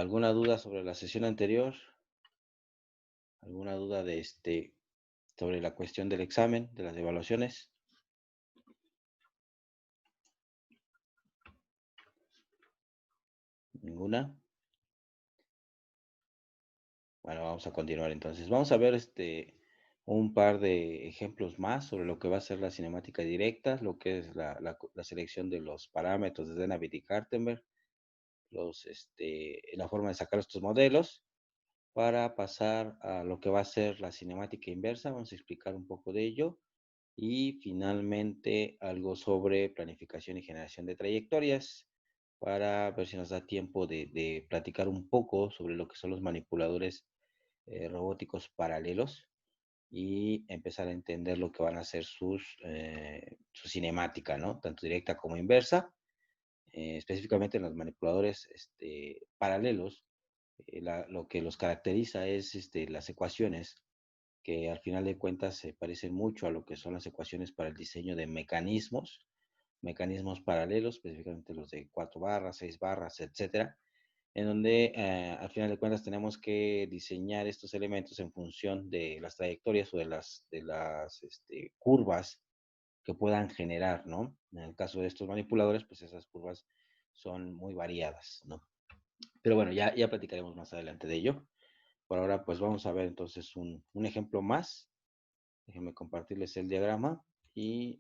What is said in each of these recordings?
¿Alguna duda sobre la sesión anterior? ¿Alguna duda sobre la cuestión del examen, de las evaluaciones? ¿Ninguna? Bueno, vamos a continuar entonces. Vamos a ver un par de ejemplos más sobre lo que va a ser la cinemática directa, lo que es la selección de los parámetros de Denavit y Kartenberg, la forma de sacar estos modelos, para pasar a lo que va a ser la cinemática inversa. Vamos a explicar un poco de ello. Y finalmente algo sobre planificación y generación de trayectorias, para ver si nos da tiempo de platicar un poco sobre lo que son los manipuladores robóticos paralelos y empezar a entender lo que van a ser su cinemática, ¿no? Tanto directa como inversa. Específicamente en los manipuladores paralelos, lo que los caracteriza es las ecuaciones, que al final de cuentas se parecen mucho a lo que son las ecuaciones para el diseño de mecanismos paralelos, específicamente los de 4 barras, 6 barras, etcétera, en donde al final de cuentas tenemos que diseñar estos elementos en función de las trayectorias o de las curvas que puedan generar, ¿no? En el caso de estos manipuladores, pues esas curvas son muy variadas, ¿no? Pero bueno, ya platicaremos más adelante de ello. Por ahora, pues vamos a ver entonces un ejemplo más. Déjenme compartirles el diagrama y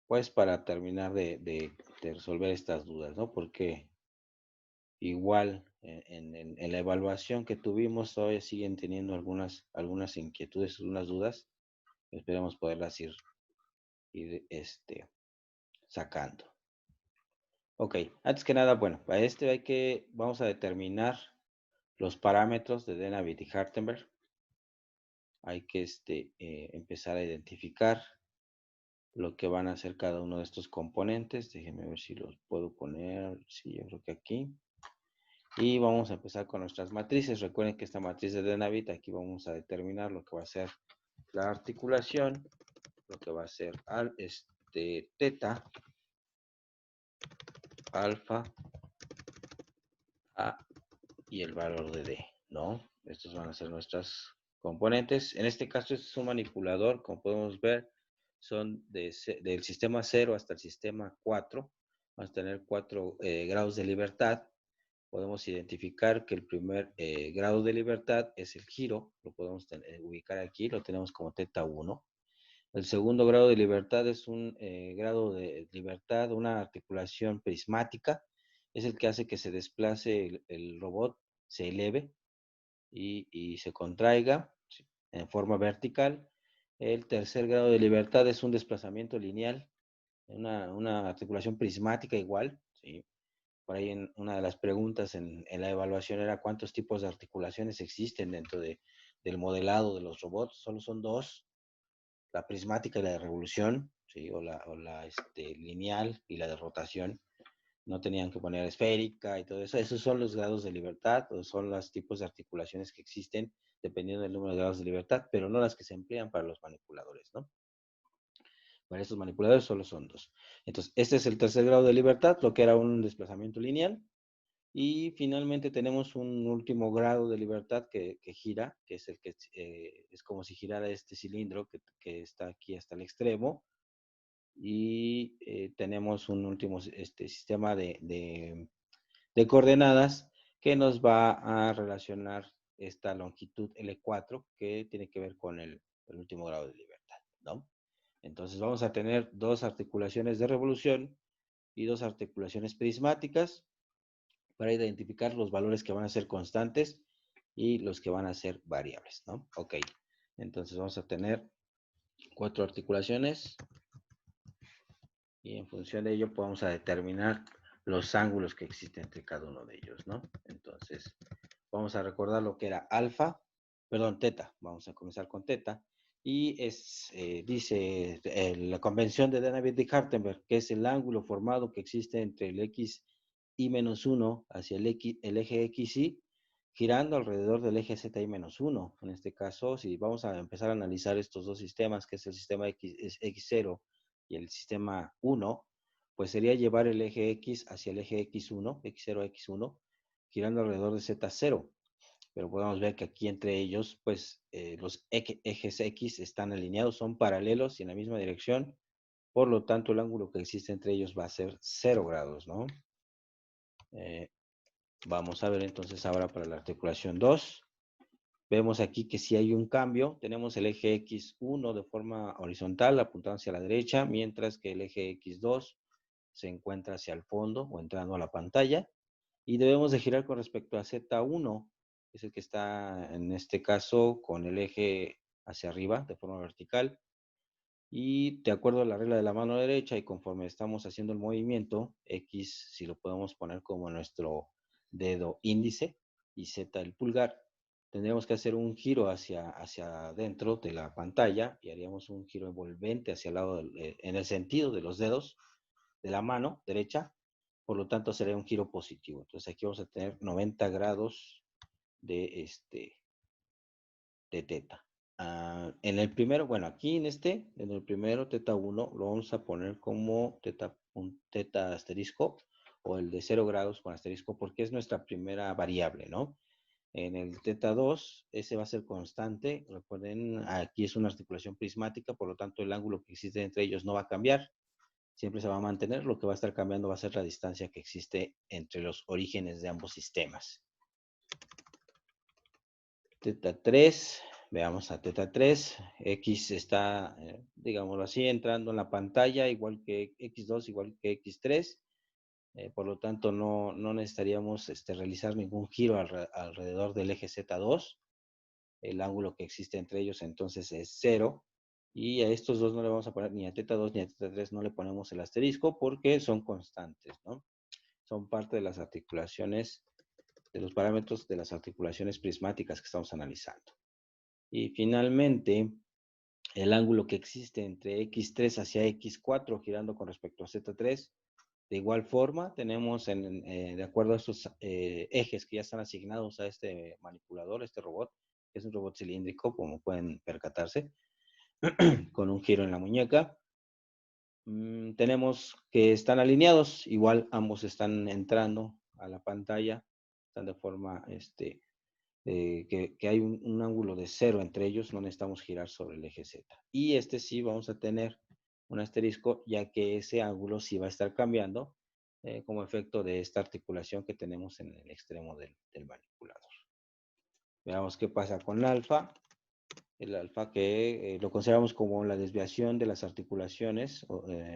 pues para terminar de resolver estas dudas, ¿no? Porque igual en la evaluación que tuvimos todavía siguen teniendo algunas inquietudes, algunas dudas. Esperemos poderlas ir sacando. Ok, antes que nada, bueno, para vamos a determinar los parámetros de Denavit y Hartenberg. Hay que empezar a identificar lo que van a hacer cada uno de estos componentes. Déjenme ver si los puedo poner. Sí, yo creo que aquí. Y vamos a empezar con nuestras matrices. Recuerden que esta matriz de Denavit, aquí vamos a determinar lo que va a ser la articulación, lo que va a ser teta, alfa, A y el valor de D, ¿no? Estos van a ser nuestras componentes. En este caso, este es un manipulador, como podemos ver, son del sistema 0 hasta el sistema 4. Vamos a tener 4 grados de libertad. Podemos identificar que el primer grado de libertad es el giro, lo podemos ubicar aquí, lo tenemos como teta 1. El segundo grado de libertad es un grado de libertad, una articulación prismática, es el que hace que se desplace el robot, se eleve y se contraiga en forma vertical. El tercer grado de libertad es un desplazamiento lineal, una articulación prismática igual, ¿sí? Por ahí una de las preguntas en la evaluación era cuántos tipos de articulaciones existen dentro del modelado de los robots. Solo son dos: la prismática y la de revolución, ¿sí? o la lineal y la de rotación. No tenían que poner esférica y todo eso. Esos son los grados de libertad, o son los tipos de articulaciones que existen dependiendo del número de grados de libertad, pero no las que se emplean para los manipuladores, ¿no? Para estos manipuladores solo son dos. Entonces, este es el tercer grado de libertad, lo que era un desplazamiento lineal. Y finalmente tenemos un último grado de libertad que gira, que es el que es como si girara este cilindro que está aquí hasta el extremo. Y tenemos un último sistema de coordenadas que nos va a relacionar esta longitud L4 que tiene que ver con el último grado de libertad, ¿no? Entonces vamos a tener dos articulaciones de revolución y dos articulaciones prismáticas para identificar los valores que van a ser constantes y los que van a ser variables, ¿no? Ok, entonces vamos a tener 4 articulaciones y en función de ello podemos a determinar los ángulos que existen entre cada uno de ellos, ¿no? Entonces, vamos a recordar lo que era teta. Vamos a comenzar con teta. Y dice la convención de Denavit y Hartenberg, que es el ángulo formado que existe entre el x y menos 1 hacia el eje XY, girando alrededor del eje ZY menos 1. En este caso, si vamos a empezar a analizar estos dos sistemas, que es el sistema X0 y el sistema 1, pues sería llevar el eje X hacia el eje X1, X0, X1, girando alrededor de Z0. Pero podemos ver que aquí entre ellos, pues los ejes X están alineados, son paralelos y en la misma dirección. Por lo tanto, el ángulo que existe entre ellos va a ser 0 grados, ¿no? Vamos a ver entonces ahora para la articulación 2. Vemos aquí que si hay un cambio, tenemos el eje X1 de forma horizontal apuntando hacia la derecha, mientras que el eje X2 se encuentra hacia el fondo o entrando a la pantalla. Y debemos de girar con respecto a Z1, que es el que está en este caso con el eje hacia arriba de forma vertical. Y de acuerdo a la regla de la mano derecha y conforme estamos haciendo el movimiento, X si lo podemos poner como nuestro dedo índice y Z el pulgar, tendríamos que hacer un giro hacia adentro de la pantalla y haríamos un giro envolvente hacia el lado, en el sentido de los dedos de la mano derecha, por lo tanto sería un giro positivo. Entonces aquí vamos a tener 90 grados de, de teta. En el primero, bueno, aquí en el primero, teta 1, lo vamos a poner como teta, un teta asterisco, o el de 0 grados con asterisco, porque es nuestra primera variable, ¿no? En el teta 2, ese va a ser constante. Recuerden, aquí es una articulación prismática, por lo tanto, el ángulo que existe entre ellos no va a cambiar. Siempre se va a mantener. Lo que va a estar cambiando va a ser la distancia que existe entre los orígenes de ambos sistemas. Teta 3, veamos a teta 3, X está, digámoslo así, entrando en la pantalla, igual que X2, igual que X3, por lo tanto no necesitaríamos realizar ningún giro alrededor del eje Z2, el ángulo que existe entre ellos entonces es 0, y a estos dos no le vamos a poner ni a teta 2 ni a teta 3, no le ponemos el asterisco porque son constantes, ¿no? Son parte de las articulaciones, de los parámetros de las articulaciones prismáticas que estamos analizando. Y finalmente, el ángulo que existe entre X3 hacia X4 girando con respecto a Z3. De igual forma, tenemos, de acuerdo a estos ejes que ya están asignados a este manipulador, este robot, que es un robot cilíndrico, como pueden percatarse, con un giro en la muñeca. Tenemos que están alineados, igual ambos están entrando a la pantalla, están de forma que hay un ángulo de 0 entre ellos, no necesitamos girar sobre el eje Z. Y sí vamos a tener un asterisco, ya que ese ángulo sí va a estar cambiando como efecto de esta articulación que tenemos en el extremo del manipulador. Veamos qué pasa con el alfa. El alfa que lo consideramos como la desviación de las articulaciones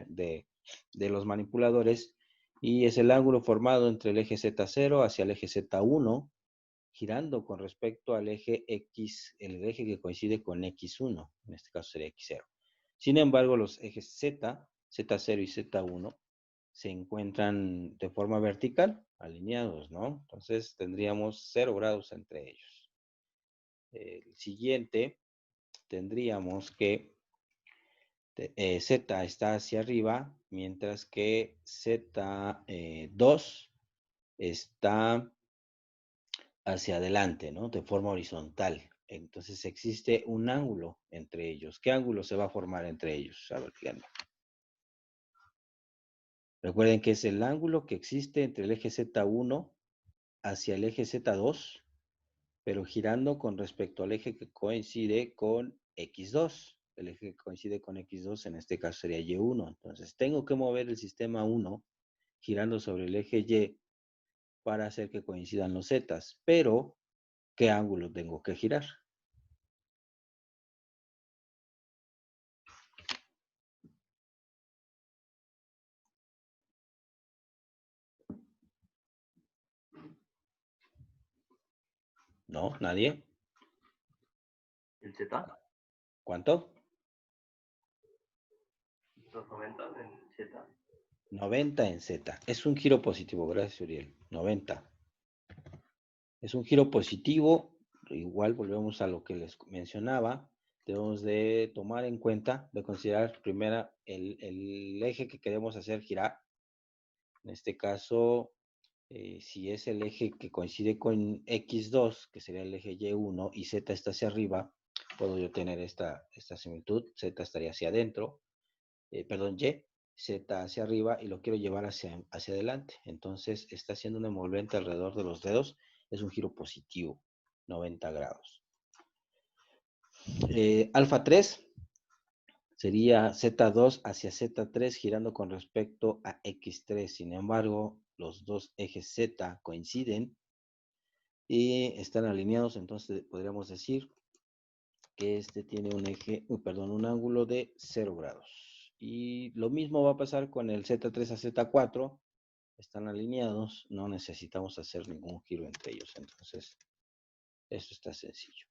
de los manipuladores, y es el ángulo formado entre el eje Z0 hacia el eje Z1, girando con respecto al eje X, el eje que coincide con X1, en este caso sería X0. Sin embargo, los ejes Z, Z0 y Z1 se encuentran de forma vertical, alineados, ¿no? Entonces tendríamos 0 grados entre ellos. El siguiente, tendríamos que Z está hacia arriba, mientras que Z2 está hacia adelante, ¿no? De forma horizontal. Entonces existe un ángulo entre ellos. ¿Qué ángulo se va a formar entre ellos? A ver, díganme. Recuerden que es el ángulo que existe entre el eje Z1 hacia el eje Z2, pero girando con respecto al eje que coincide con X2. El eje que coincide con X2 en este caso sería Y1. Entonces tengo que mover el sistema 1 girando sobre el eje Y para hacer que coincidan los zetas. Pero, ¿qué ángulo tengo que girar? ¿No? ¿Nadie? ¿El Z? ¿Cuánto? Los 90 en Z. 90 en Z. Es un giro positivo, gracias Uriel. 90. Es un giro positivo. Igual volvemos a lo que les mencionaba. Debemos de tomar en cuenta, de considerar primero el eje que queremos hacer girar. En este caso, si es el eje que coincide con X2, que sería el eje Y1, y Z está hacia arriba, puedo yo tener esta similitud. Z estaría hacia adentro, perdón, Y. Z hacia arriba y lo quiero llevar hacia adelante. Entonces está haciendo un envolvente alrededor de los dedos. Es un giro positivo, 90 grados. Alfa 3 sería Z2 hacia Z3 girando con respecto a X3. Sin embargo, los dos ejes Z coinciden y están alineados. Entonces podríamos decir que este tiene un ángulo de 0 grados. Y lo mismo va a pasar con el Z3 a Z4. Están alineados, no necesitamos hacer ningún giro entre ellos. Entonces, esto está sencillo.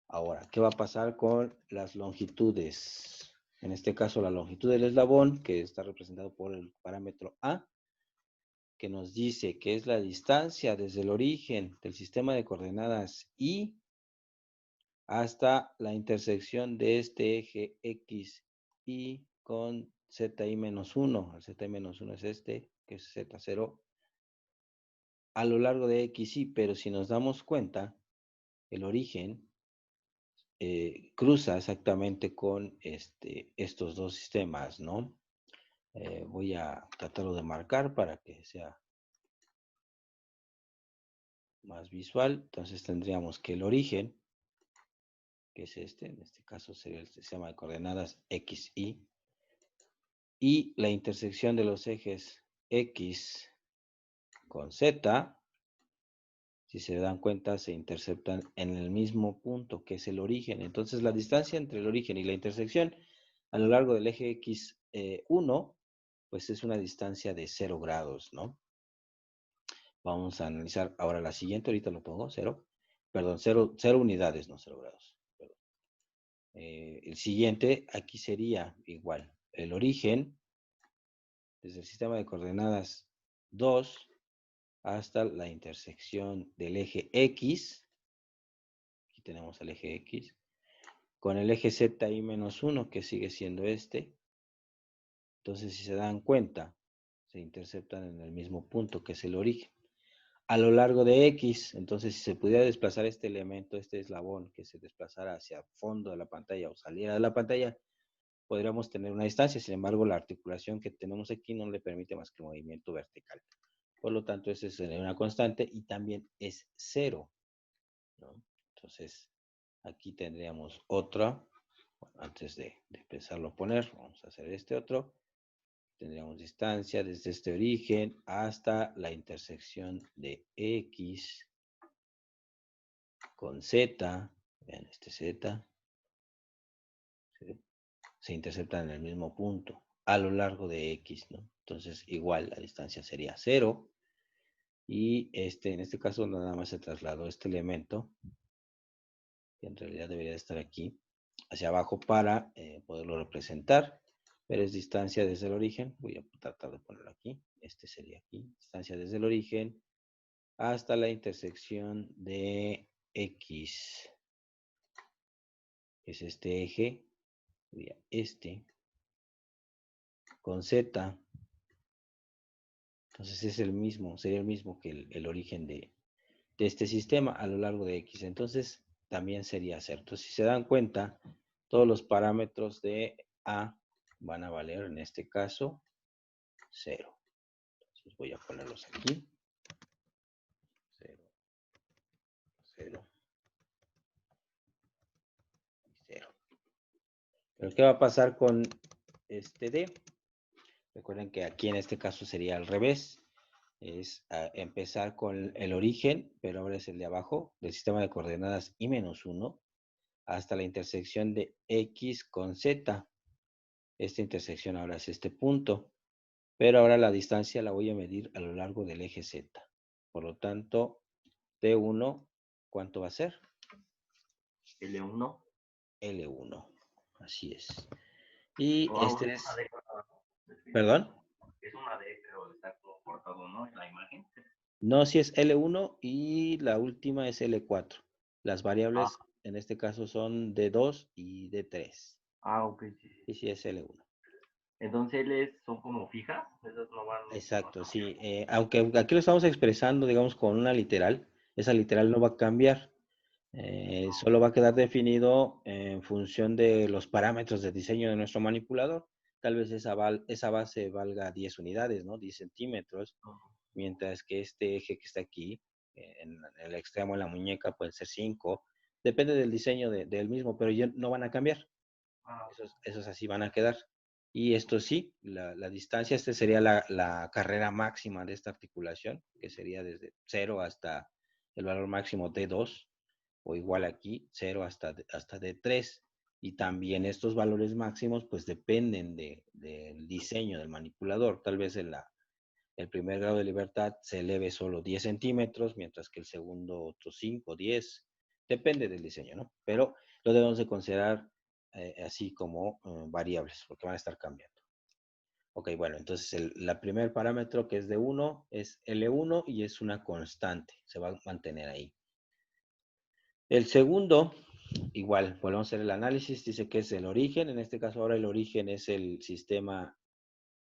Ahora, ¿qué va a pasar con las longitudes? En este caso, la longitud del eslabón, que está representado por el parámetro A, que nos dice que es la distancia desde el origen del sistema de coordenadas Y hasta la intersección de este eje X y con ZI-1. El ZI-1 es este, que es Z0, a lo largo de XY, pero si nos damos cuenta, el origen cruza exactamente con estos dos sistemas, ¿no? Voy a tratarlo de marcar para que sea más visual. Entonces tendríamos que el origen, que es en este caso sería el sistema de coordenadas XY, y la intersección de los ejes X con Z, si se dan cuenta, se interceptan en el mismo punto, que es el origen. Entonces, la distancia entre el origen y la intersección a lo largo del eje X1, pues es una distancia de 0 grados, ¿no? Vamos a analizar ahora la siguiente, ahorita lo pongo, 0. Perdón, 0 unidades, no 0 grados. El siguiente, aquí sería igual. El origen, desde el sistema de coordenadas 2 hasta la intersección del eje X. Aquí tenemos el eje X. Con el eje ZI-1, que sigue siendo este. Entonces, si se dan cuenta, se interceptan en el mismo punto, que es el origen. A lo largo de X, entonces, si se pudiera desplazar este elemento, este eslabón, que se desplazara hacia el fondo de la pantalla o saliera de la pantalla, podríamos tener una distancia. Sin embargo, la articulación que tenemos aquí no le permite más que movimiento vertical. Por lo tanto, esa sería una constante y también es 0, ¿no? Entonces, aquí tendríamos otra. Bueno, antes de empezarlo a poner, vamos a hacer este otro. Tendríamos distancia desde este origen hasta la intersección de X con Z. Vean este Z. ¿Sí? Se interceptan en el mismo punto a lo largo de X, ¿no? Entonces, igual la distancia sería 0. Y en este caso nada más se trasladó este elemento, que en realidad debería estar aquí, hacia abajo para poderlo representar. Pero es distancia desde el origen. Voy a tratar de ponerlo aquí. Este sería aquí. Distancia desde el origen hasta la intersección de X. Es este eje. Sería con Z. Entonces es el mismo. Sería el mismo que el origen de este sistema a lo largo de X. Entonces también sería cero. Entonces, si se dan cuenta, todos los parámetros de A van a valer en este caso 0. Entonces voy a ponerlos aquí. 0, 0 y 0. Pero ¿qué va a pasar con este D? Recuerden que aquí en este caso sería al revés. Es empezar con el origen, pero ahora es el de abajo, del sistema de coordenadas I-1, hasta la intersección de X con Z. Esta intersección ahora es este punto, pero ahora la distancia la voy a medir a lo largo del eje Z. Por lo tanto, T1, ¿cuánto va a ser? L1. L1, así es. Y Wow, es una D. ¿Perdón? Es una D, pero está como cortado, ¿no? En la imagen. No, sí es L1 y la última es L4. Las Ah, variables en este caso son D2 y D3. ok, sí, sí. Y sí es L1. Entonces L son como fijas, esas no van. Exacto, sí. Aunque aquí lo estamos expresando, digamos, con una literal, esa literal no va a cambiar. Solo va a quedar definido en función de los parámetros de diseño de nuestro manipulador. tal vez esa base valga 10 unidades, ¿no? 10 centímetros, mientras que este eje que está aquí, en el extremo de la muñeca, puede ser 5. Depende del diseño del mismo, pero ya no van a cambiar. Esos así van a quedar. Y esto sí, la distancia, esta sería la carrera máxima de esta articulación, que sería desde 0 hasta el valor máximo D2, o igual aquí, 0 hasta D3. Y también estos valores máximos pues dependen del diseño del manipulador. Tal vez el primer grado de libertad se eleve solo 10 centímetros, mientras que el segundo otros 5, 10. Depende del diseño, ¿no? Pero lo debemos de considerar así como variables, porque van a estar cambiando. Ok, bueno, entonces el primer parámetro que es de 1 es L1 y es una constante, se va a mantener ahí. El segundo, igual, volvemos a hacer el análisis, dice que es el origen, en este caso ahora el origen es el sistema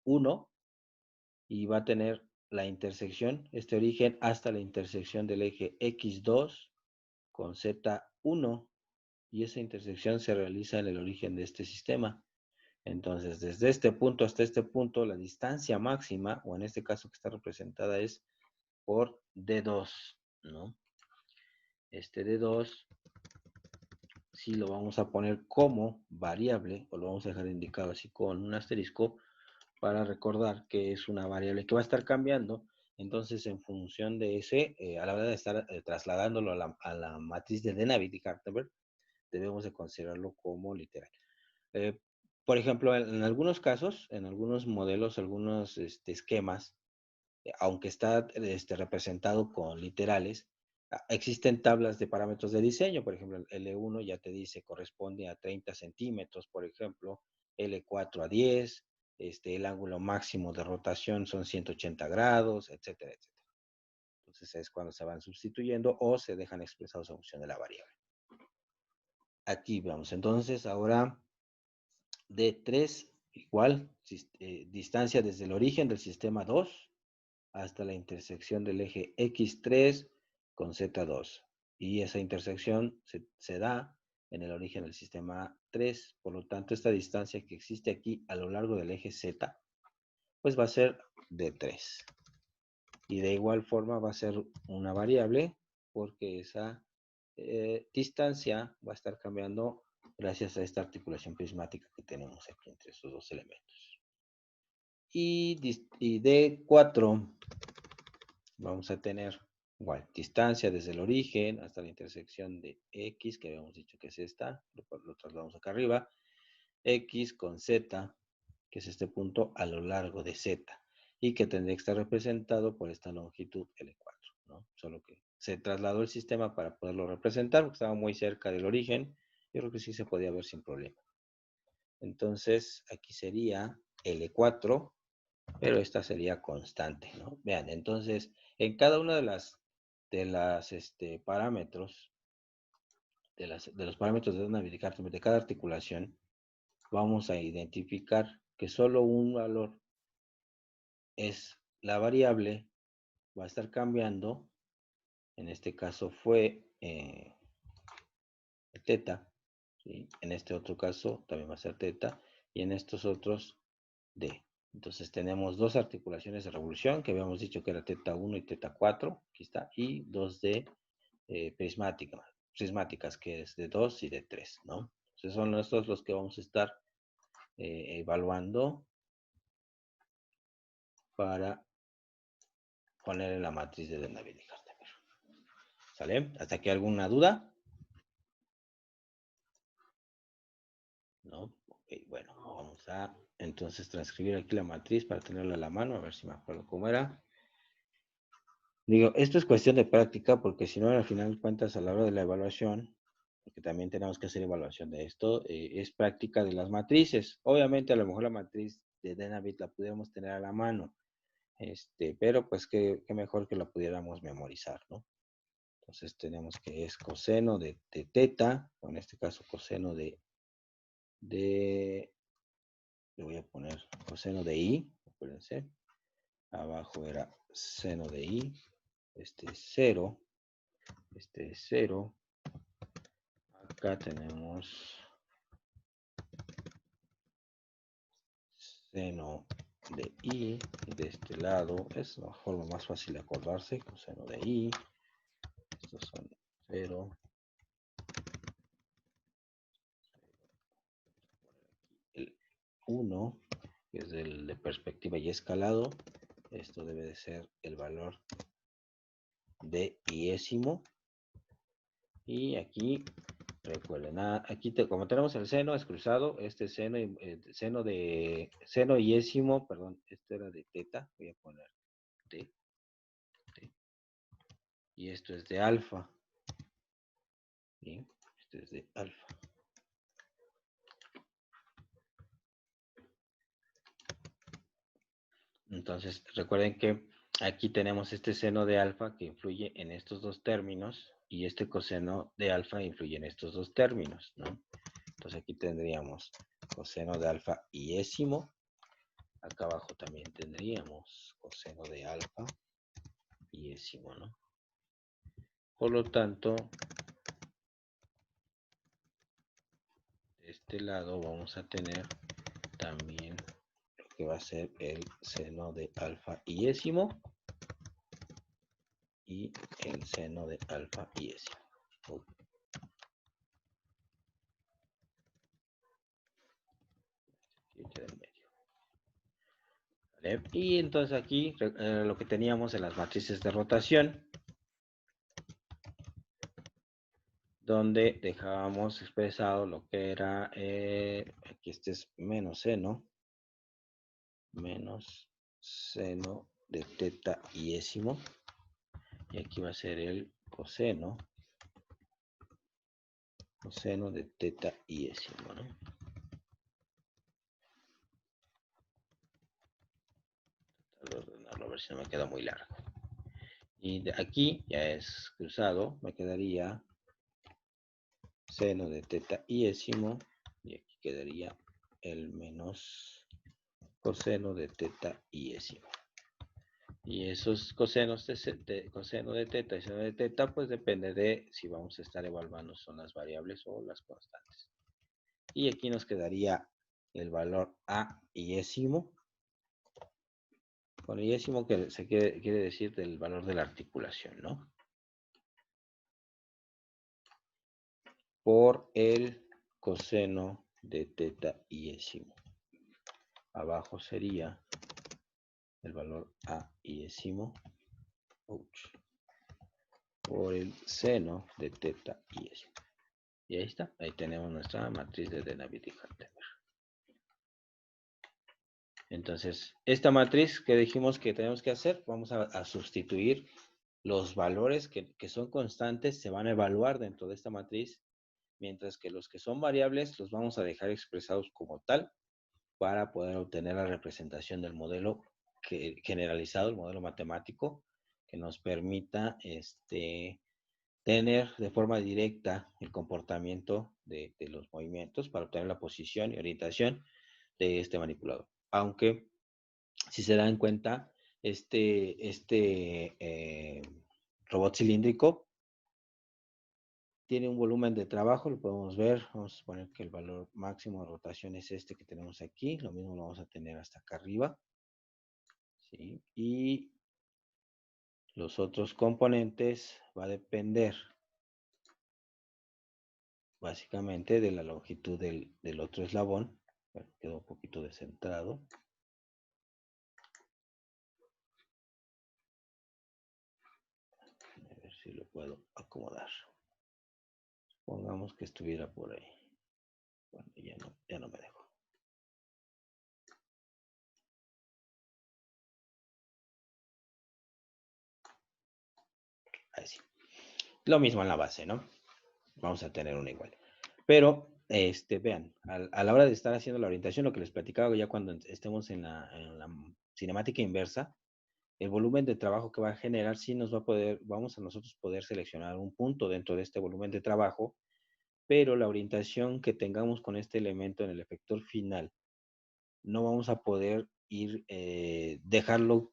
1 y va a tener la intersección, este origen hasta la intersección del eje X2 con Z1 y esa intersección se realiza en el origen de este sistema. Entonces, desde este punto hasta este punto, la distancia máxima, o en este caso que está representada, es por D2, ¿no? Este D2, si lo vamos a poner como variable, o lo vamos a dejar indicado así con un asterisco, para recordar que es una variable que va a estar cambiando. Entonces, en función de ese, a la hora de estar trasladándolo a la matriz de Denavit y Hartenberg, debemos de considerarlo como literal. Por ejemplo, en algunos casos, en algunos modelos, algunos esquemas, aunque está representado con literales, existen tablas de parámetros de diseño. Por ejemplo, el L1 ya te dice corresponde a 30 centímetros, por ejemplo, L4 a 10, el ángulo máximo de rotación son 180 grados, etcétera, etcétera. Entonces es cuando se van sustituyendo o se dejan expresados en función de la variable. Aquí vamos, entonces ahora D3 igual, distancia desde el origen del sistema 2 hasta la intersección del eje X3 con Z2. Y esa intersección se da en el origen del sistema 3. Por lo tanto, esta distancia que existe aquí a lo largo del eje Z, pues va a ser D3. Y de igual forma va a ser una variable porque esa distancia va a estar cambiando gracias a esta articulación prismática que tenemos aquí entre estos dos elementos. Y D4 vamos a tener igual distancia desde el origen hasta la intersección de X, que habíamos dicho que es esta, lo trasladamos acá arriba, X con Z, que es este punto a lo largo de Z, y que tendría que estar representado por esta longitud L4, ¿no? Solo que se trasladó el sistema para poderlo representar, porque estaba muy cerca del origen, yo creo que sí se podía ver sin problema. Entonces, aquí sería L4, pero esta sería constante, ¿no? Vean, entonces, en cada una de las parámetros, de los parámetros de una de cada articulación, vamos a identificar que solo un valor es la variable, va a estar cambiando, en este caso fue teta, ¿sí? En este otro caso también va a ser teta, y en estos otros D. Entonces tenemos dos articulaciones de revolución, que habíamos dicho que era teta 1 y teta 4, aquí está, y dos D prismáticas, que es de 2 y de 3, ¿no? Entonces son estos los que vamos a estar evaluando para poner en la matriz de Denavit y Hartenberg. ¿Sale? ¿Hasta aquí alguna duda? ¿No? Ok, bueno, vamos a entonces transcribir aquí la matriz para tenerla a la mano, a ver si me acuerdo cómo era. Digo, esto es cuestión de práctica, porque si no, al final de cuentas, a la hora de la evaluación, porque también tenemos que hacer evaluación de esto, es práctica de las matrices. Obviamente, a lo mejor la matriz de Denavit la pudiéramos tener a la mano, pero pues qué mejor que la pudiéramos memorizar, ¿no? Entonces tenemos que es coseno de teta, o en este caso coseno de, le voy a poner coseno de i, acuérdense, abajo era seno de i, este es 0, este es 0, acá tenemos Seno de I de este lado. Es la forma más fácil de acordarse. Coseno de I. Estos son 0. El 1, que es el de perspectiva y escalado. Esto debe de ser el valor de iésimo. Y aquí, recuerden, aquí como tenemos el seno es cruzado, este seno, seno iésimo, perdón, este era de teta, voy a poner t, y esto es de alfa. Bien, esto es de alfa. Entonces, recuerden que aquí tenemos este seno de alfa que influye en estos dos términos y este coseno de alfa influye en estos dos términos, ¿no? Entonces aquí tendríamos coseno de alfa iésimo. Acá abajo también tendríamos coseno de alfa iésimo, ¿no? Por lo tanto, de este lado vamos a tener también lo que va a ser el seno de alfa iésimo y el seno de alfa iésimo. ¿Vale? Y entonces aquí lo que teníamos en las matrices de rotación, donde dejábamos expresado lo que era, aquí este es menos seno, menos seno de teta iésimo, y aquí va a ser el coseno de teta iésimo, ¿no? Voy a ordenarlo a ver si no me queda muy largo. Y de aquí ya es cruzado, me quedaría seno de teta iésimo, y aquí quedaría el menos coseno de teta iésimo. Y esos cosenos coseno de teta y seno de teta, pues depende de si vamos a estar evaluando son las variables o las constantes. Y aquí nos quedaría el valor a iésimo. Con iésimo que quiere decir del valor de la articulación, ¿no? Por el coseno de teta iésimo. Abajo sería el valor a iésimo por el seno de teta iésimo. Y ahí está, ahí tenemos nuestra matriz de Navier-Hartenberg. Entonces, esta matriz que dijimos que tenemos que hacer, vamos a sustituir los valores que son constantes, se van a evaluar dentro de esta matriz, mientras que los que son variables los vamos a dejar expresados como tal para poder obtener la representación del modelo generalizado, el modelo matemático, que nos permita tener de forma directa el comportamiento de los movimientos para obtener la posición y orientación de este manipulador. Aunque, si se dan cuenta, robot cilíndrico tiene un volumen de trabajo, lo podemos ver. Vamos a suponer que el valor máximo de rotación es este que tenemos aquí. Lo mismo lo vamos a tener hasta acá arriba. ¿Sí? Y los otros componentes va a depender básicamente de la longitud del otro eslabón. Bueno, quedó un poquito descentrado. A ver si lo puedo acomodar. Pongamos que estuviera por ahí. Bueno, ya no me dejo. Ahí sí. Lo mismo en la base, ¿no? Vamos a tener una igual. Pero, vean, a la hora de estar haciendo la orientación, lo que les platicaba ya cuando estemos en la cinemática inversa, el volumen de trabajo que va a generar sí nos va a poder, vamos a nosotros poder seleccionar un punto dentro de este volumen de trabajo, pero la orientación que tengamos con este elemento en el efector final, no vamos a poder dejarlo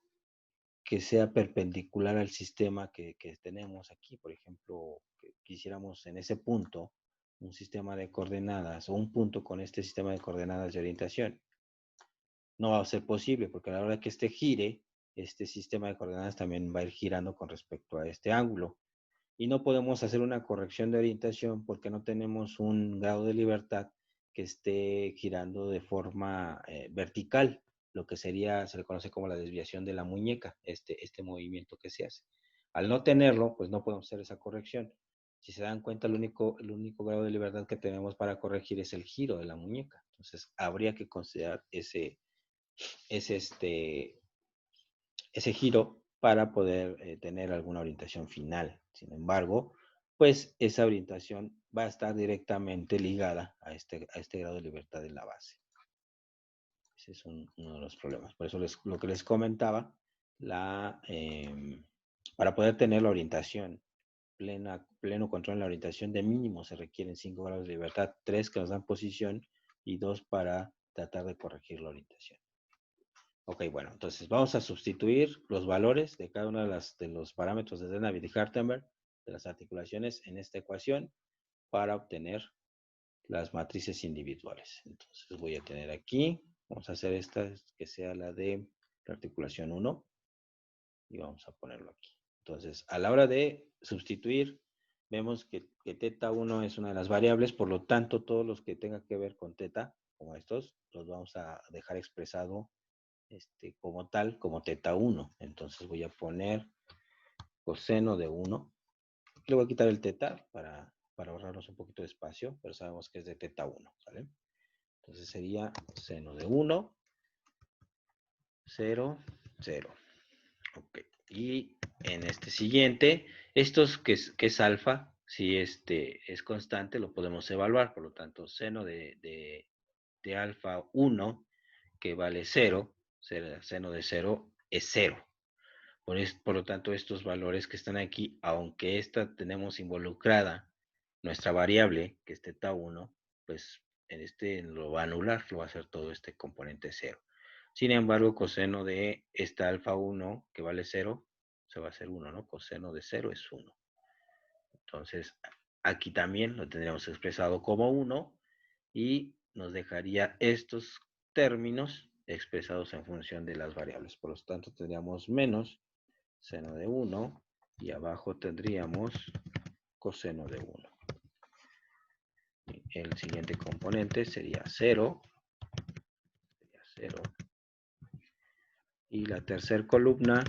que sea perpendicular al sistema que tenemos aquí. Por ejemplo, que quisiéramos en ese punto un sistema de coordenadas o un punto con este sistema de coordenadas de orientación. no va a ser posible, porque a la hora que este gire, este sistema de coordenadas también va a ir girando con respecto a este ángulo. Y no podemos hacer una corrección de orientación porque no tenemos un grado de libertad que esté girando de forma vertical, lo que sería, se le conoce como la desviación de la muñeca, este movimiento que se hace. Al no tenerlo, pues no podemos hacer esa corrección. Si se dan cuenta, el único grado de libertad que tenemos para corregir es el giro de la muñeca. Entonces, habría que considerar ese giro para poder tener alguna orientación final. Sin embargo, pues esa orientación va a estar directamente ligada a este grado de libertad de la base. Ese es uno de los problemas. Por eso lo que les comentaba, para poder tener la orientación, pleno control en la orientación, de mínimo se requieren 5 grados de libertad, 3 que nos dan posición y 2 para tratar de corregir la orientación. Ok, bueno, entonces vamos a sustituir los valores de cada uno de los parámetros de Denavit y Hartenberg, de las articulaciones, en esta ecuación para obtener las matrices individuales. Entonces voy a tener aquí, vamos a hacer esta que sea la de la articulación 1 y vamos a ponerlo aquí. Entonces, a la hora de sustituir, vemos que teta 1 es una de las variables, por lo tanto, todos los que tengan que ver con teta, como estos, los vamos a dejar expresado como tal, como teta 1. Entonces voy a poner coseno de 1. Le voy a quitar el teta para ahorrarnos un poquito de espacio, pero sabemos que es de teta 1, ¿sale? Entonces sería seno de 1, 0, 0. Ok. Y en este siguiente, estos que es alfa, si es constante, lo podemos evaluar. Por lo tanto, seno de alfa 1, que vale 0, seno de 0 es 0. Por lo tanto, estos valores que están aquí, aunque esta tenemos involucrada nuestra variable, que es teta 1, pues en lo va a anular, lo va a hacer todo este componente 0. Sin embargo, coseno de esta alfa 1, que vale 0, se va a hacer 1, ¿no? Coseno de 0 es 1. Entonces, aquí también lo tendríamos expresado como 1 y nos dejaría estos términos expresados en función de las variables. Por lo tanto, tendríamos menos seno de 1 y abajo tendríamos coseno de 1. El siguiente componente sería 0. Y la tercera columna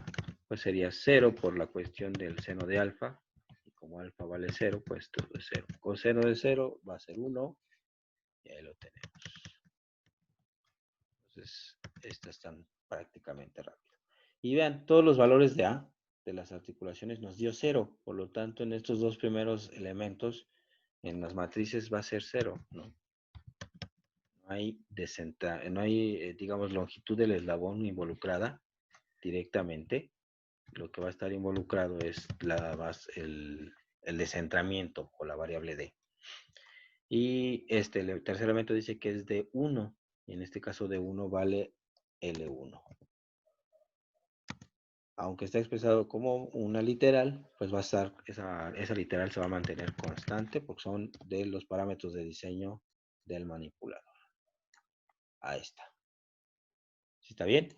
pues sería 0 por la cuestión del seno de alfa. Y como alfa vale 0, pues todo es 0. Coseno de 0 va a ser 1. Y ahí lo tenemos. Entonces, estas están prácticamente rápido. Y vean, todos los valores de A, de las articulaciones, nos dio 0. Por lo tanto, en estos dos primeros elementos, en las matrices va a ser 0, ¿no? No hay, digamos, longitud del eslabón involucrada directamente. Lo que va a estar involucrado es el descentramiento o la variable D. Y el tercer elemento dice que es de 1. Y en este caso de 1 vale L1. Aunque está expresado como una literal, pues va a estar, esa literal se va a mantener constante porque son de los parámetros de diseño del manipulador. Ahí está. ¿Sí está bien?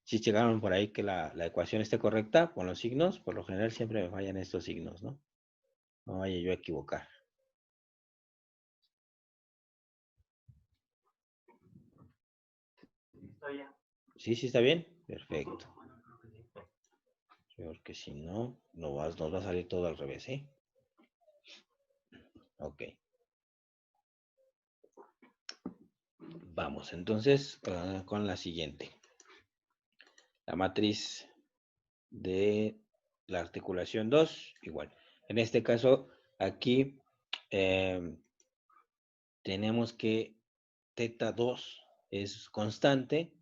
Si llegaron por ahí que la ecuación esté correcta con los signos, por lo general siempre me fallan estos signos, ¿no? No vaya yo a equivocar. ¿Sí, sí está bien? Perfecto. Porque si no, nos va a salir todo al revés, ¿eh? Ok. Vamos, entonces, con la siguiente. La matriz de la articulación 2, igual. En este caso, aquí tenemos que teta 2 es constante,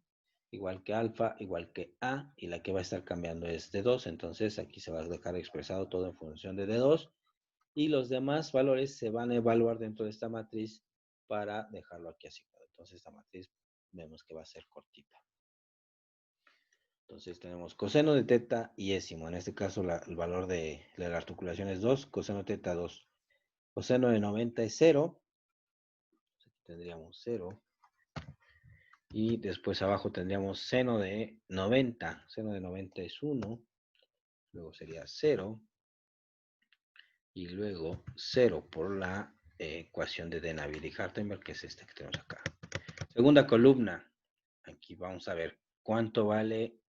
igual que alfa, igual que A, y la que va a estar cambiando es D2, entonces aquí se va a dejar expresado todo en función de D2, y los demás valores se van a evaluar dentro de esta matriz para dejarlo aquí así. Entonces esta matriz vemos que va a ser cortita. Entonces tenemos coseno de teta y ésimo. En este caso el valor de la articulación es 2, coseno de teta 2. Coseno de 90 es 0. Aquí tendríamos 0. Y después abajo tendríamos seno de 90. Seno de 90 es 1. Luego sería 0. Y luego 0 por la ecuación de De Navier-Hartenberg, que es esta que tenemos acá. Segunda columna. Aquí vamos a ver cuánto vale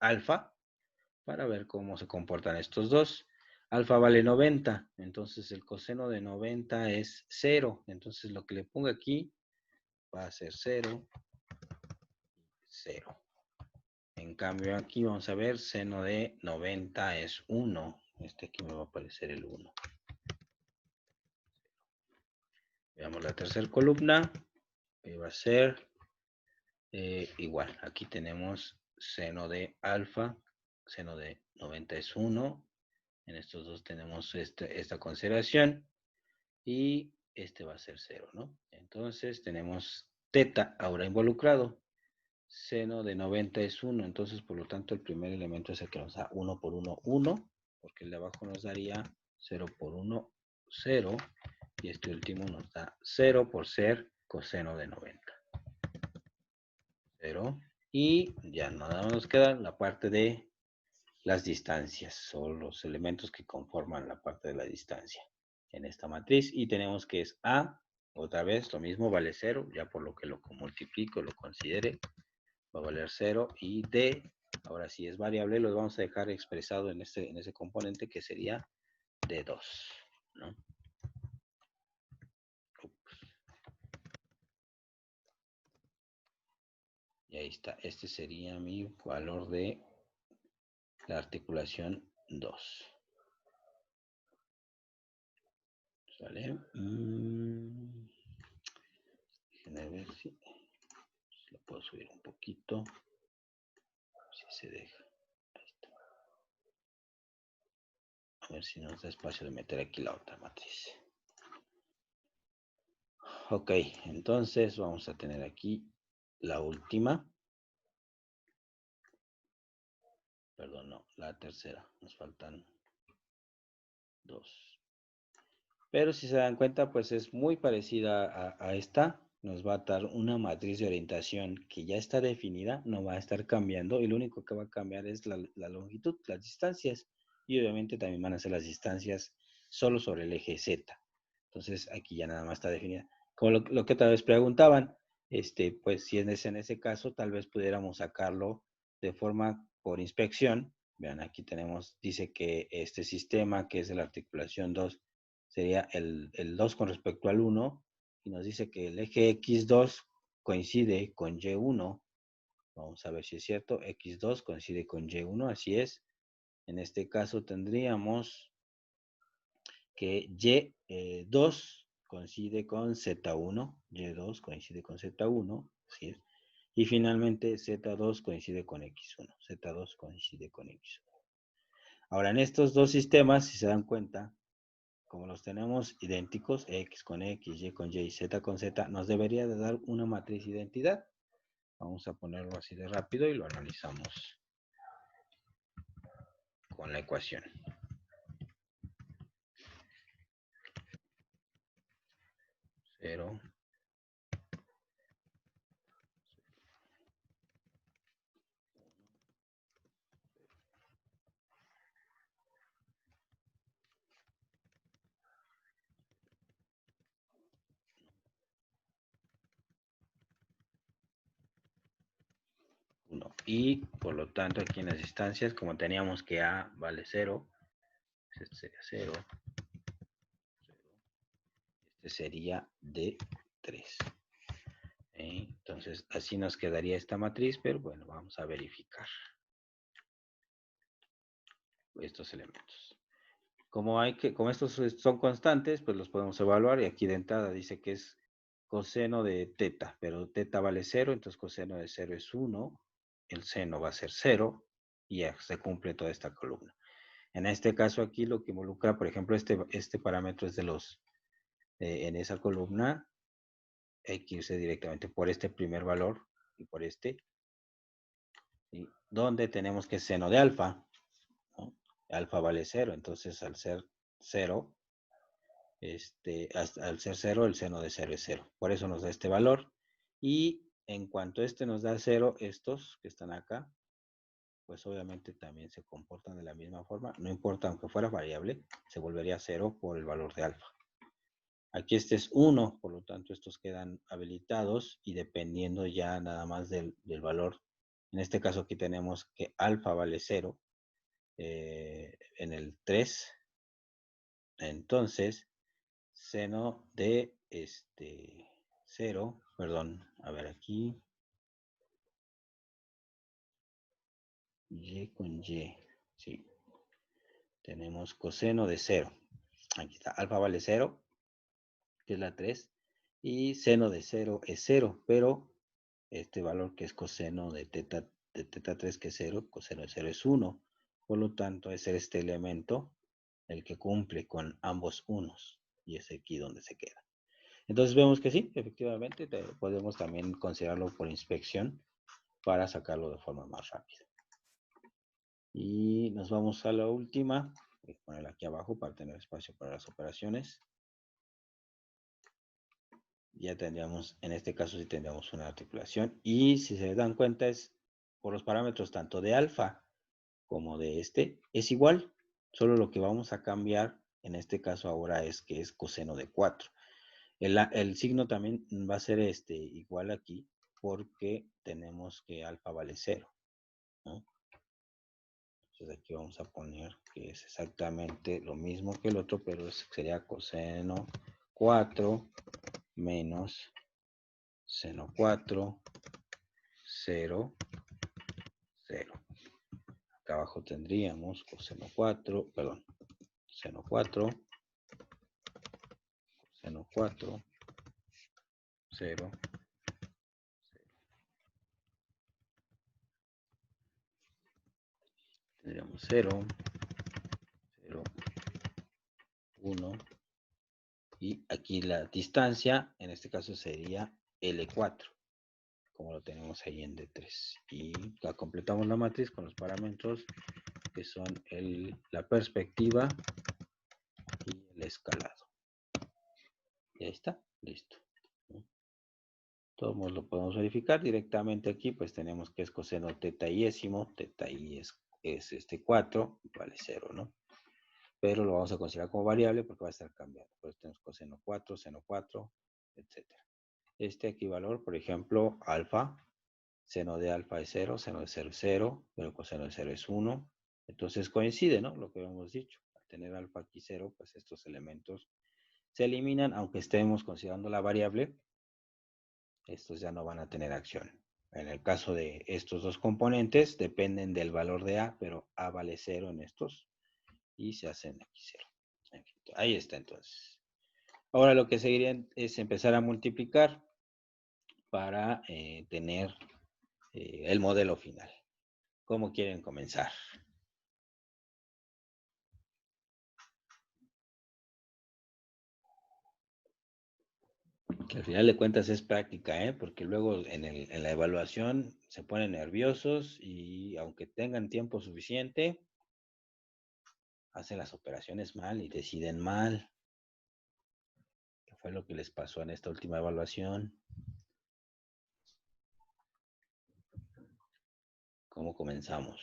alfa para ver cómo se comportan estos dos. Alfa vale 90, entonces el coseno de 90 es 0. Entonces lo que le pongo aquí va a ser 0, 0. En cambio aquí vamos a ver, seno de 90 es 1. Este aquí me va a aparecer el 1. Veamos la tercera columna. Va a ser igual. Aquí tenemos seno de alfa. Seno de 90 es 1. En estos dos tenemos esta consideración. Y este va a ser 0, ¿no? Entonces tenemos teta ahora involucrado. Seno de 90 es 1, entonces por lo tanto el primer elemento es el que nos da 1 por 1, 1, porque el de abajo nos daría 0 por 1, 0, y este último nos da 0 por ser coseno de 90. 0, y ya nada más nos queda la parte de las distancias, o los elementos que conforman la parte de la distancia en esta matriz, y tenemos que es A, otra vez lo mismo, vale 0, ya por lo que lo multiplico, lo considere, va a valer 0, y D, ahora sí es variable, lo vamos a dejar expresado en ese componente que sería D2, ¿no? Y ahí está, este sería mi valor de la articulación 2. ¿Sale? Déjenme ver si lo puedo subir un poquito. Si se deja. Ahí está. A ver si nos da espacio de meter aquí la otra matriz. Ok, entonces vamos a tener aquí la última. Perdón, no, la tercera. Nos faltan dos. Pero si se dan cuenta, pues es muy parecida a esta. Nos va a dar una matriz de orientación que ya está definida, no va a estar cambiando, y lo único que va a cambiar es la longitud, las distancias. Y obviamente también van a ser las distancias solo sobre el eje Z. Entonces aquí ya nada más está definida. Como lo que tal vez preguntaban, pues si es en ese caso, tal vez pudiéramos sacarlo de forma por inspección. Vean, aquí tenemos, dice que este sistema, que es de la articulación 2, sería el 2 con respecto al 1, y nos dice que el eje X2 coincide con Y1. Vamos a ver si es cierto. X2 coincide con Y1, así es. En este caso tendríamos que Y2 coincide con Z1, Y2 coincide con Z1, así es. Y finalmente Z2 coincide con X1, Z2 coincide con X1. Ahora, en estos dos sistemas, si se dan cuenta, como los tenemos idénticos, X con X, Y con Y, Z con Z, nos debería de dar una matriz de identidad. Vamos a ponerlo así de rápido y lo analizamos con la ecuación. 0. 1. Y por lo tanto aquí en las distancias, como teníamos que A vale 0, este sería 0, este sería D3. Entonces así nos quedaría esta matriz, pero bueno, vamos a verificar estos elementos. Como estos son constantes, pues los podemos evaluar, y aquí de entrada dice que es coseno de teta, pero teta vale 0, entonces coseno de 0 es 1, el seno va a ser 0, y ya se cumple toda esta columna. En este caso aquí lo que involucra, por ejemplo, este parámetro es de los, en esa columna, hay que irse directamente por este primer valor y por este, ¿sí? Donde tenemos que seno de alfa, ¿no? Alfa vale 0, entonces al ser 0, al ser 0, el seno de 0 es 0. Por eso nos da este valor. Y en cuanto este nos da 0, estos que están acá, pues obviamente también se comportan de la misma forma. No importa, aunque fuera variable, se volvería 0 por el valor de alfa. Aquí este es 1, por lo tanto estos quedan habilitados y dependiendo ya nada más del valor. En este caso aquí tenemos que alfa vale 0 en el 3. Entonces, seno de 0, perdón, a ver aquí, y con y, sí, tenemos coseno de 0. Aquí está, alfa vale 0, que es la 3, y seno de 0 es 0, pero este valor que es coseno de teta 3, que es 0, coseno de 0 es 1. Por lo tanto, es este elemento el que cumple con ambos unos, y es aquí donde se queda. Entonces vemos que sí, efectivamente, podemos también considerarlo por inspección para sacarlo de forma más rápida. Y nos vamos a la última. Voy a ponerla aquí abajo para tener espacio para las operaciones. Ya tendríamos, en este caso sí tendríamos una articulación. Y si se dan cuenta es por los parámetros tanto de alfa como de este, es igual. Solo lo que vamos a cambiar en este caso ahora es que es coseno de 4. El signo también va a ser igual aquí porque tenemos que alfa vale 0, ¿no? Entonces aquí vamos a poner que es exactamente lo mismo que el otro, pero sería coseno 4 menos seno 4, 0, 0. Acá abajo tendríamos coseno 4, perdón, seno 4, coseno 4, 0, 0. Tendríamos 0, 0, 1. Y aquí la distancia, en este caso sería L4, como lo tenemos ahí en D3. Y la completamos la matriz con los parámetros que son la perspectiva y el escalado. Y ahí está, listo. Todos lo podemos verificar directamente aquí, pues tenemos que es coseno teta iésimo, teta i es 4, vale 0, ¿no? Pero lo vamos a considerar como variable porque va a estar cambiando. Pues tenemos coseno 4, seno 4, etcétera. Este aquí valor, por ejemplo, alfa, seno de alfa es 0, seno de 0 es 0, pero coseno de 0 es 1. Entonces coincide, ¿no? Lo que habíamos dicho. Al tener alfa aquí 0, pues estos elementos se eliminan, aunque estemos considerando la variable, estos ya no van a tener acción. En el caso de estos dos componentes, dependen del valor de A, pero A vale 0 en estos y se hacen aquí 0. Ahí está entonces. Ahora lo que seguiría es empezar a multiplicar para tener el modelo final. ¿Cómo quieren comenzar? Que al final de cuentas es práctica, ¿eh? Porque luego en la evaluación se ponen nerviosos y aunque tengan tiempo suficiente, hacen las operaciones mal y deciden mal. ¿Qué fue lo que les pasó en esta última evaluación? ¿Cómo comenzamos?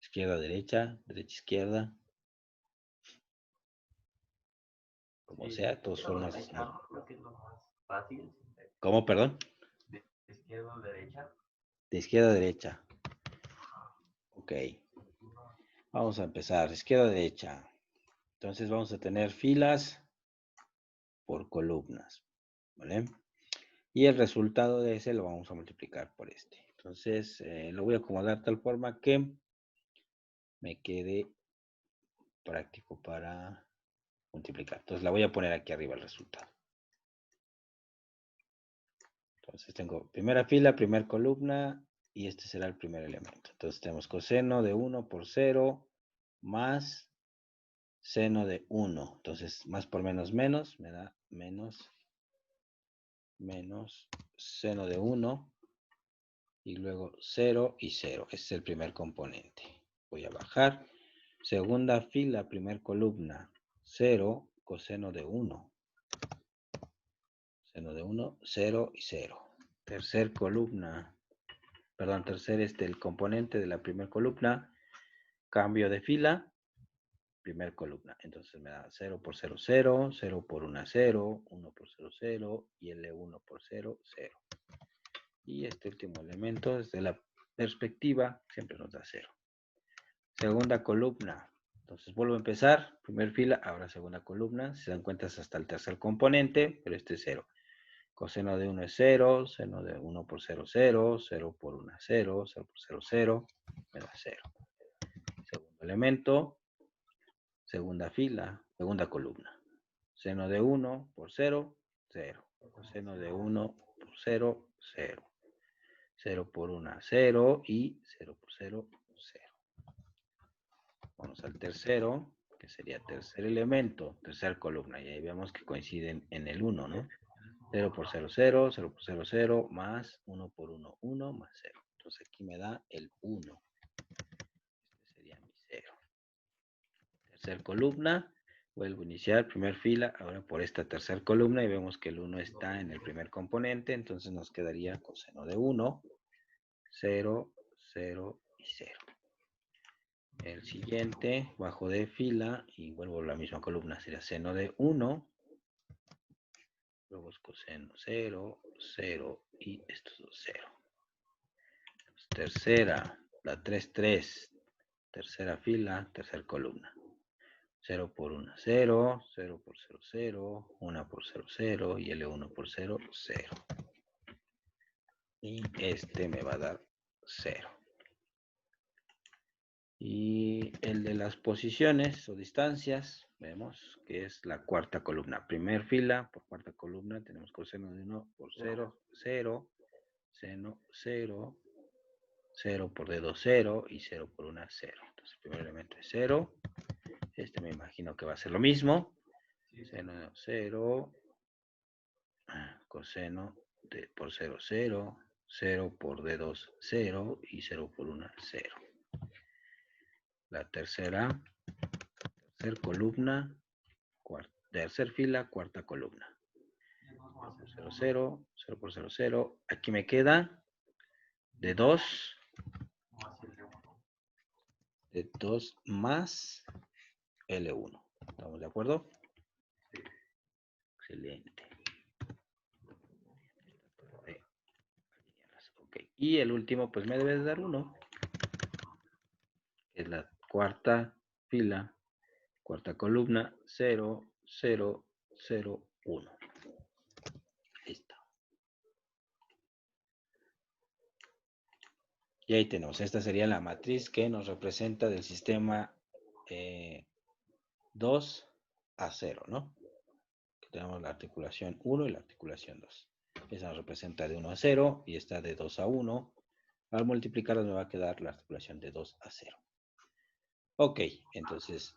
Izquierda, derecha, derecha, izquierda. Como Sí, sea, todos izquierda o formas. derecha, ¿no? Creo que es lo más fácil. ¿Cómo, perdón? De izquierda o derecha. De izquierda a derecha. Ok. Vamos a empezar. Izquierda a derecha. Entonces vamos a tener filas por columnas. ¿Vale? Y el resultado de ese lo vamos a multiplicar por este. Entonces lo voy a acomodar de tal forma que me quede práctico para multiplicar. Entonces la voy a poner aquí arriba el resultado. Entonces tengo primera fila, primera columna y este será el primer elemento. Entonces tenemos coseno de 1 por 0 más seno de 1. Entonces más por menos menos me da menos seno de 1 y luego 0 y 0. Ese es el primer componente. Voy a bajar. Segunda fila, primer columna, 0, coseno de 1. Seno de 1, 0 y 0. tercer columna, perdón, el componente de la primera columna, cambio de fila, primer columna. Entonces me da 0 por 0, 0, 0 por 1, 0, 1 por 0, 0 y L1 por 0, 0. Y este último elemento, desde la perspectiva, siempre nos da 0. Segunda columna. Entonces vuelvo a empezar, primer fila, ahora segunda columna. Si se dan cuenta es hasta el tercer componente, pero este es 0. Coseno de 1 es 0, seno de 1 por 0, 0, 0 por 1, 0, 0 por 0, 0, me da 0. Segundo elemento, segunda fila, segunda columna. Seno de 1 por 0, 0. Coseno de 1 por 0, 0. 0 por 1, 0 y 0 por 0, 0. Vamos al tercero, que sería tercer elemento, tercera columna. Y ahí vemos que coinciden en el 1, ¿no? 0 por 0, 0, 0 por 0, 0, más 1 por 1, 1, más 0. Entonces aquí me da el 1. Este sería mi 0. Tercer columna, vuelvo a iniciar, primer fila, ahora por esta tercera columna y vemos que el 1 está en el primer componente, entonces nos quedaría coseno de 1, 0, 0 y 0. El siguiente, bajo de fila y vuelvo a la misma columna, sería seno de 1, luego es coseno 0, 0 y estos dos 0. Tercera, la 3, 3, tercera fila, tercera columna. 0 por 1, 0, 0 por 0, 0, 1 por 0, 0 y L1 por 0, 0. Y este me va a dar 0. Y el de las posiciones o distancias, vemos que es la cuarta columna. Primer fila por cuarta columna tenemos coseno de 1 por 0, 0, seno 0, 0 por dedo 0 y 0 por 1, 0. Entonces el primer elemento es 0. Este me imagino que va a ser lo mismo. Seno de 0, coseno de por 0, 0, 0 por D2, 0 y 0 por 1, 0. La tercera columna, tercer fila, cuarta columna. 0, 0, 0 por 0, 0. Aquí me queda de 2 más L1. ¿Estamos de acuerdo? Excelente. Okay. Y el último, pues me debe de dar 1. Es la cuarta fila, cuarta columna, 0, 0, 0, 1. Listo. Y ahí tenemos, esta sería la matriz que nos representa del sistema 2 a 0, ¿no? Tenemos la articulación 1 y la articulación 2. Esa nos representa de 1 a 0 y esta de 2 a 1. Al multiplicarlas me va a quedar la articulación de 2 a 0. Ok, entonces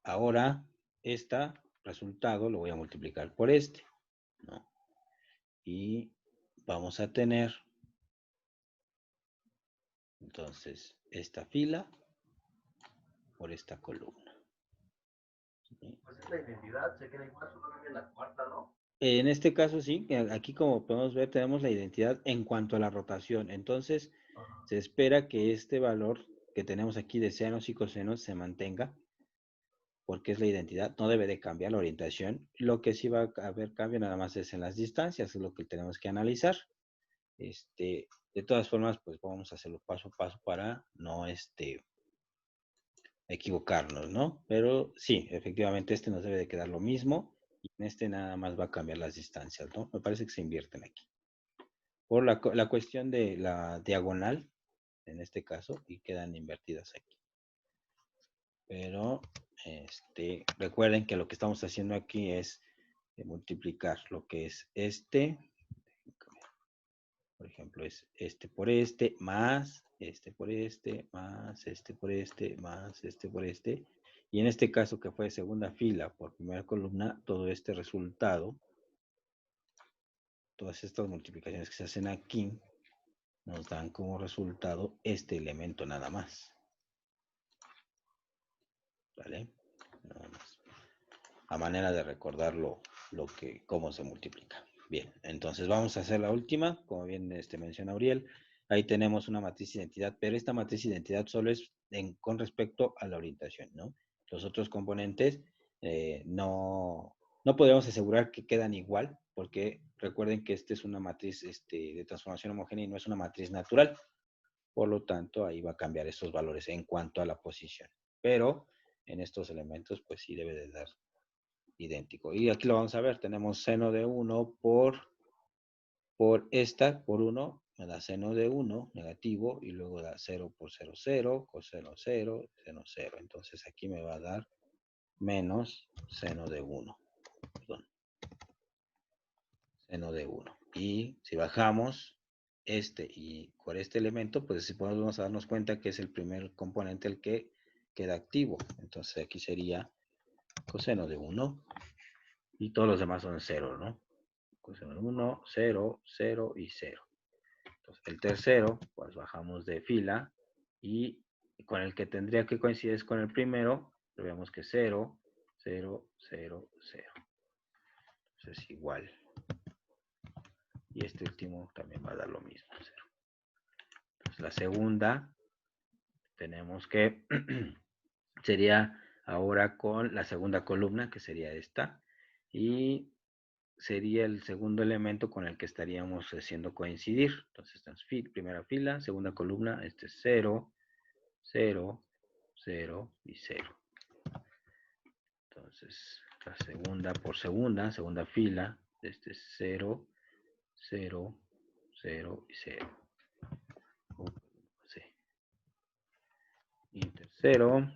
ahora este resultado lo voy a multiplicar por este, ¿no? Y vamos a tener entonces esta fila por esta columna. Pues es la identidad, se queda igual, solamente en la cuarta, ¿no? En este caso sí, aquí como podemos ver tenemos la identidad en cuanto a la rotación. Entonces se espera que este valor que tenemos aquí de senos y cosenos se mantenga porque es la identidad, no debe de cambiar la orientación. Lo que sí va a haber cambio nada más es en las distancias, es lo que tenemos que analizar. De todas formas, pues vamos a hacerlo paso a paso para no equivocarnos, ¿no? Pero sí, efectivamente este nos debe de quedar lo mismo y en este nada más va a cambiar las distancias, ¿no? Me parece que se invierten aquí. Por la cuestión de la diagonal, en este caso, y quedan invertidas aquí. Pero recuerden que lo que estamos haciendo aquí es multiplicar lo que es por ejemplo, es este por este, más este por este, más este por este, más este por este. Y en este caso que fue segunda fila por primera columna, todo este resultado, todas estas multiplicaciones que se hacen aquí, nos dan como resultado este elemento nada más. ¿Vale? Nada más. A manera de recordar cómo se multiplica. Bien, entonces vamos a hacer la última, como bien menciona Uriel. Ahí tenemos una matriz identidad, pero esta matriz identidad solo es con respecto a la orientación, ¿no? Los otros componentes no podemos asegurar que quedan igual, porque recuerden que esta es una matriz de transformación homogénea y no es una matriz natural. Por lo tanto, ahí va a cambiar esos valores en cuanto a la posición. Pero en estos elementos, pues sí debe de dar idéntico. Y aquí lo vamos a ver, tenemos seno de 1 por esta, por 1, me da seno de 1, negativo, y luego da 0 por 0, 0, coseno 0, seno 0. Entonces aquí me va a dar menos seno de 1. Perdón. Seno de 1. Y si bajamos y por este elemento, pues si podemos darnos cuenta que es el primer componente el que queda activo. Entonces aquí sería coseno de 1. Y todos los demás son 0, ¿no? Coseno de 1, 0, 0 y 0. Entonces, el tercero, pues bajamos de fila y con el que tendría que coincidir es con el primero, vemos que 0, 0, 0, 0. Entonces, igual. Y este último también va a dar lo mismo, 0. Entonces, la segunda, tenemos que, sería ahora con la segunda columna, que sería esta, y sería el segundo elemento con el que estaríamos haciendo coincidir. Entonces, primera fila, segunda columna, este es 0, 0, 0 y 0. Entonces, la segunda por segunda fila, este es 0, 0, 0 y 0. Sí. Y tercero,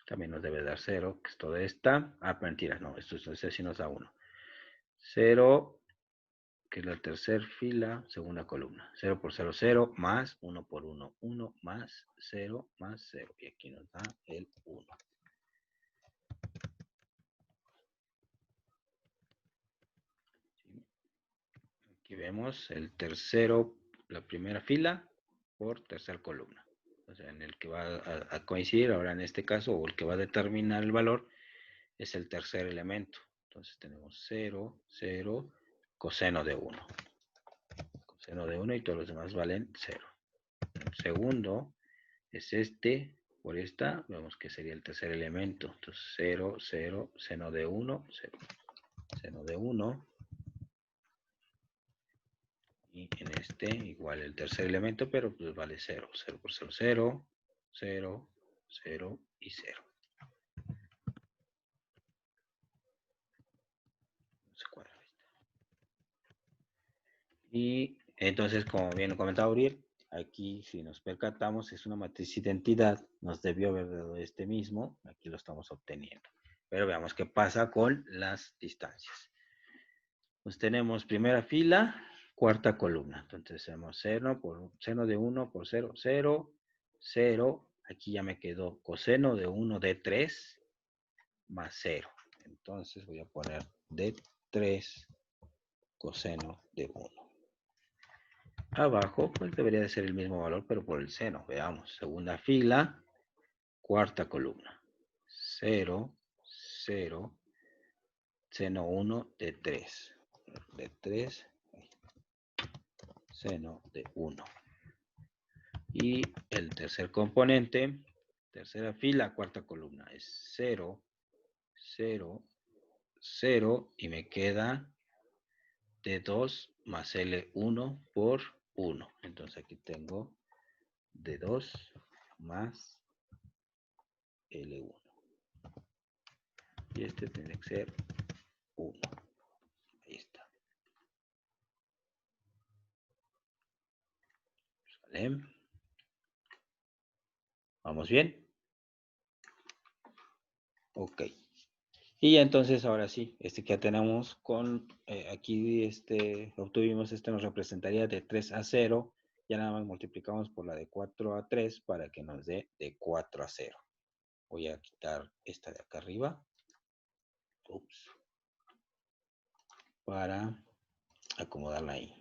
también nos debe dar 0, que es toda esta. Ah, mentira, no, esto sí nos da 1. 0, que es la tercera fila, segunda columna. 0 por 0, 0, más 1 por 1, 1, más 0, más 0. Y aquí nos da el 1. Aquí vemos el tercero, la primera fila, por tercera columna. O sea, en el que va a coincidir, ahora en este caso, o el que va a determinar el valor, es el tercer elemento. Entonces tenemos 0, 0, coseno de 1. Coseno de 1 y todos los demás valen 0. El segundo es este, por esta, vemos que sería el tercer elemento. Entonces 0, 0, seno de 1, 0. Seno de 1. Y en este igual el tercer elemento, pero pues vale 0. 0 por 0, 0, 0, 0 y 0. Y entonces, como bien lo comentaba Uriel, aquí si nos percatamos es una matriz identidad, nos debió haber dado este mismo, aquí lo estamos obteniendo. Pero veamos qué pasa con las distancias. Pues tenemos primera fila, cuarta columna. Entonces tenemos seno de 1 por 0, 0, 0. Aquí ya me quedó coseno de 1 de 3 más 0. Entonces voy a poner de 3 coseno de 1. Abajo pues debería de ser el mismo valor, pero por el seno. Veamos, segunda fila, cuarta columna. 0, 0, seno 1 de 3. De 3, seno de 1. Y el tercer componente, tercera fila, cuarta columna, es 0, 0, 0, y me queda de 2 más L1 por 1. Entonces aquí tengo de 2 más L1. Y este tiene que ser 1. Ahí está. ¿Sale? ¿Vamos bien? Ok. Y ya entonces ahora sí, que ya tenemos con, aquí obtuvimos, nos representaría de 3 a 0. Ya nada más multiplicamos por la de 4 a 3 para que nos dé de 4 a 0. Voy a quitar esta de acá arriba. Ups. Para acomodarla ahí.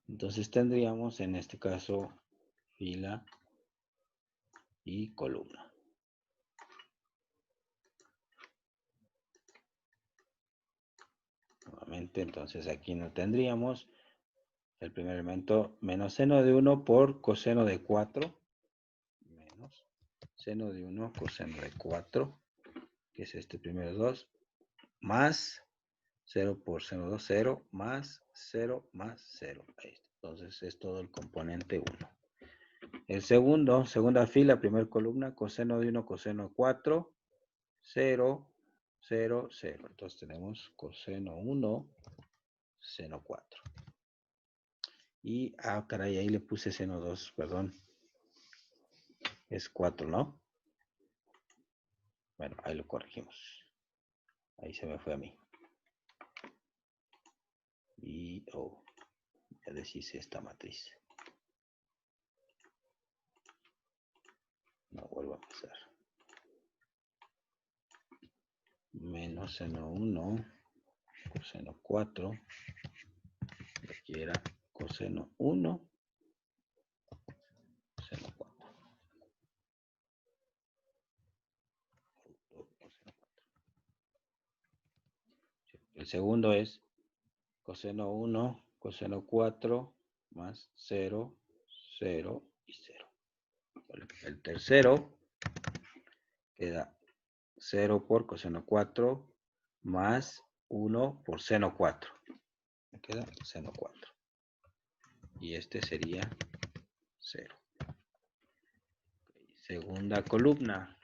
Entonces tendríamos en este caso fila y columna. Exactamente, entonces aquí no tendríamos el primer elemento menos seno de 1 por coseno de 4, menos seno de 1 coseno de 4, que es este primero 2, más 0 por seno 2, 0, más 0, más 0. Ahí está. Entonces es todo el componente 1. El segundo, segunda fila, primera columna, coseno de 1, coseno de 4, 0, 0, 0. Entonces tenemos coseno 1, seno 4. Y, caray, ahí le puse seno 2, perdón. Es 4, ¿no? Bueno, ahí lo corregimos. Ahí se me fue a mí. Y, ya deshice esta matriz. No vuelvo a pasar. Menos seno 1, coseno 4. Aquí era coseno 1, seno 4. El segundo es coseno 1, coseno 4, más 0, 0 y 0. El tercero queda 0 por coseno 4 más 1 por seno 4. Me queda seno 4. Y este sería 0. Segunda columna,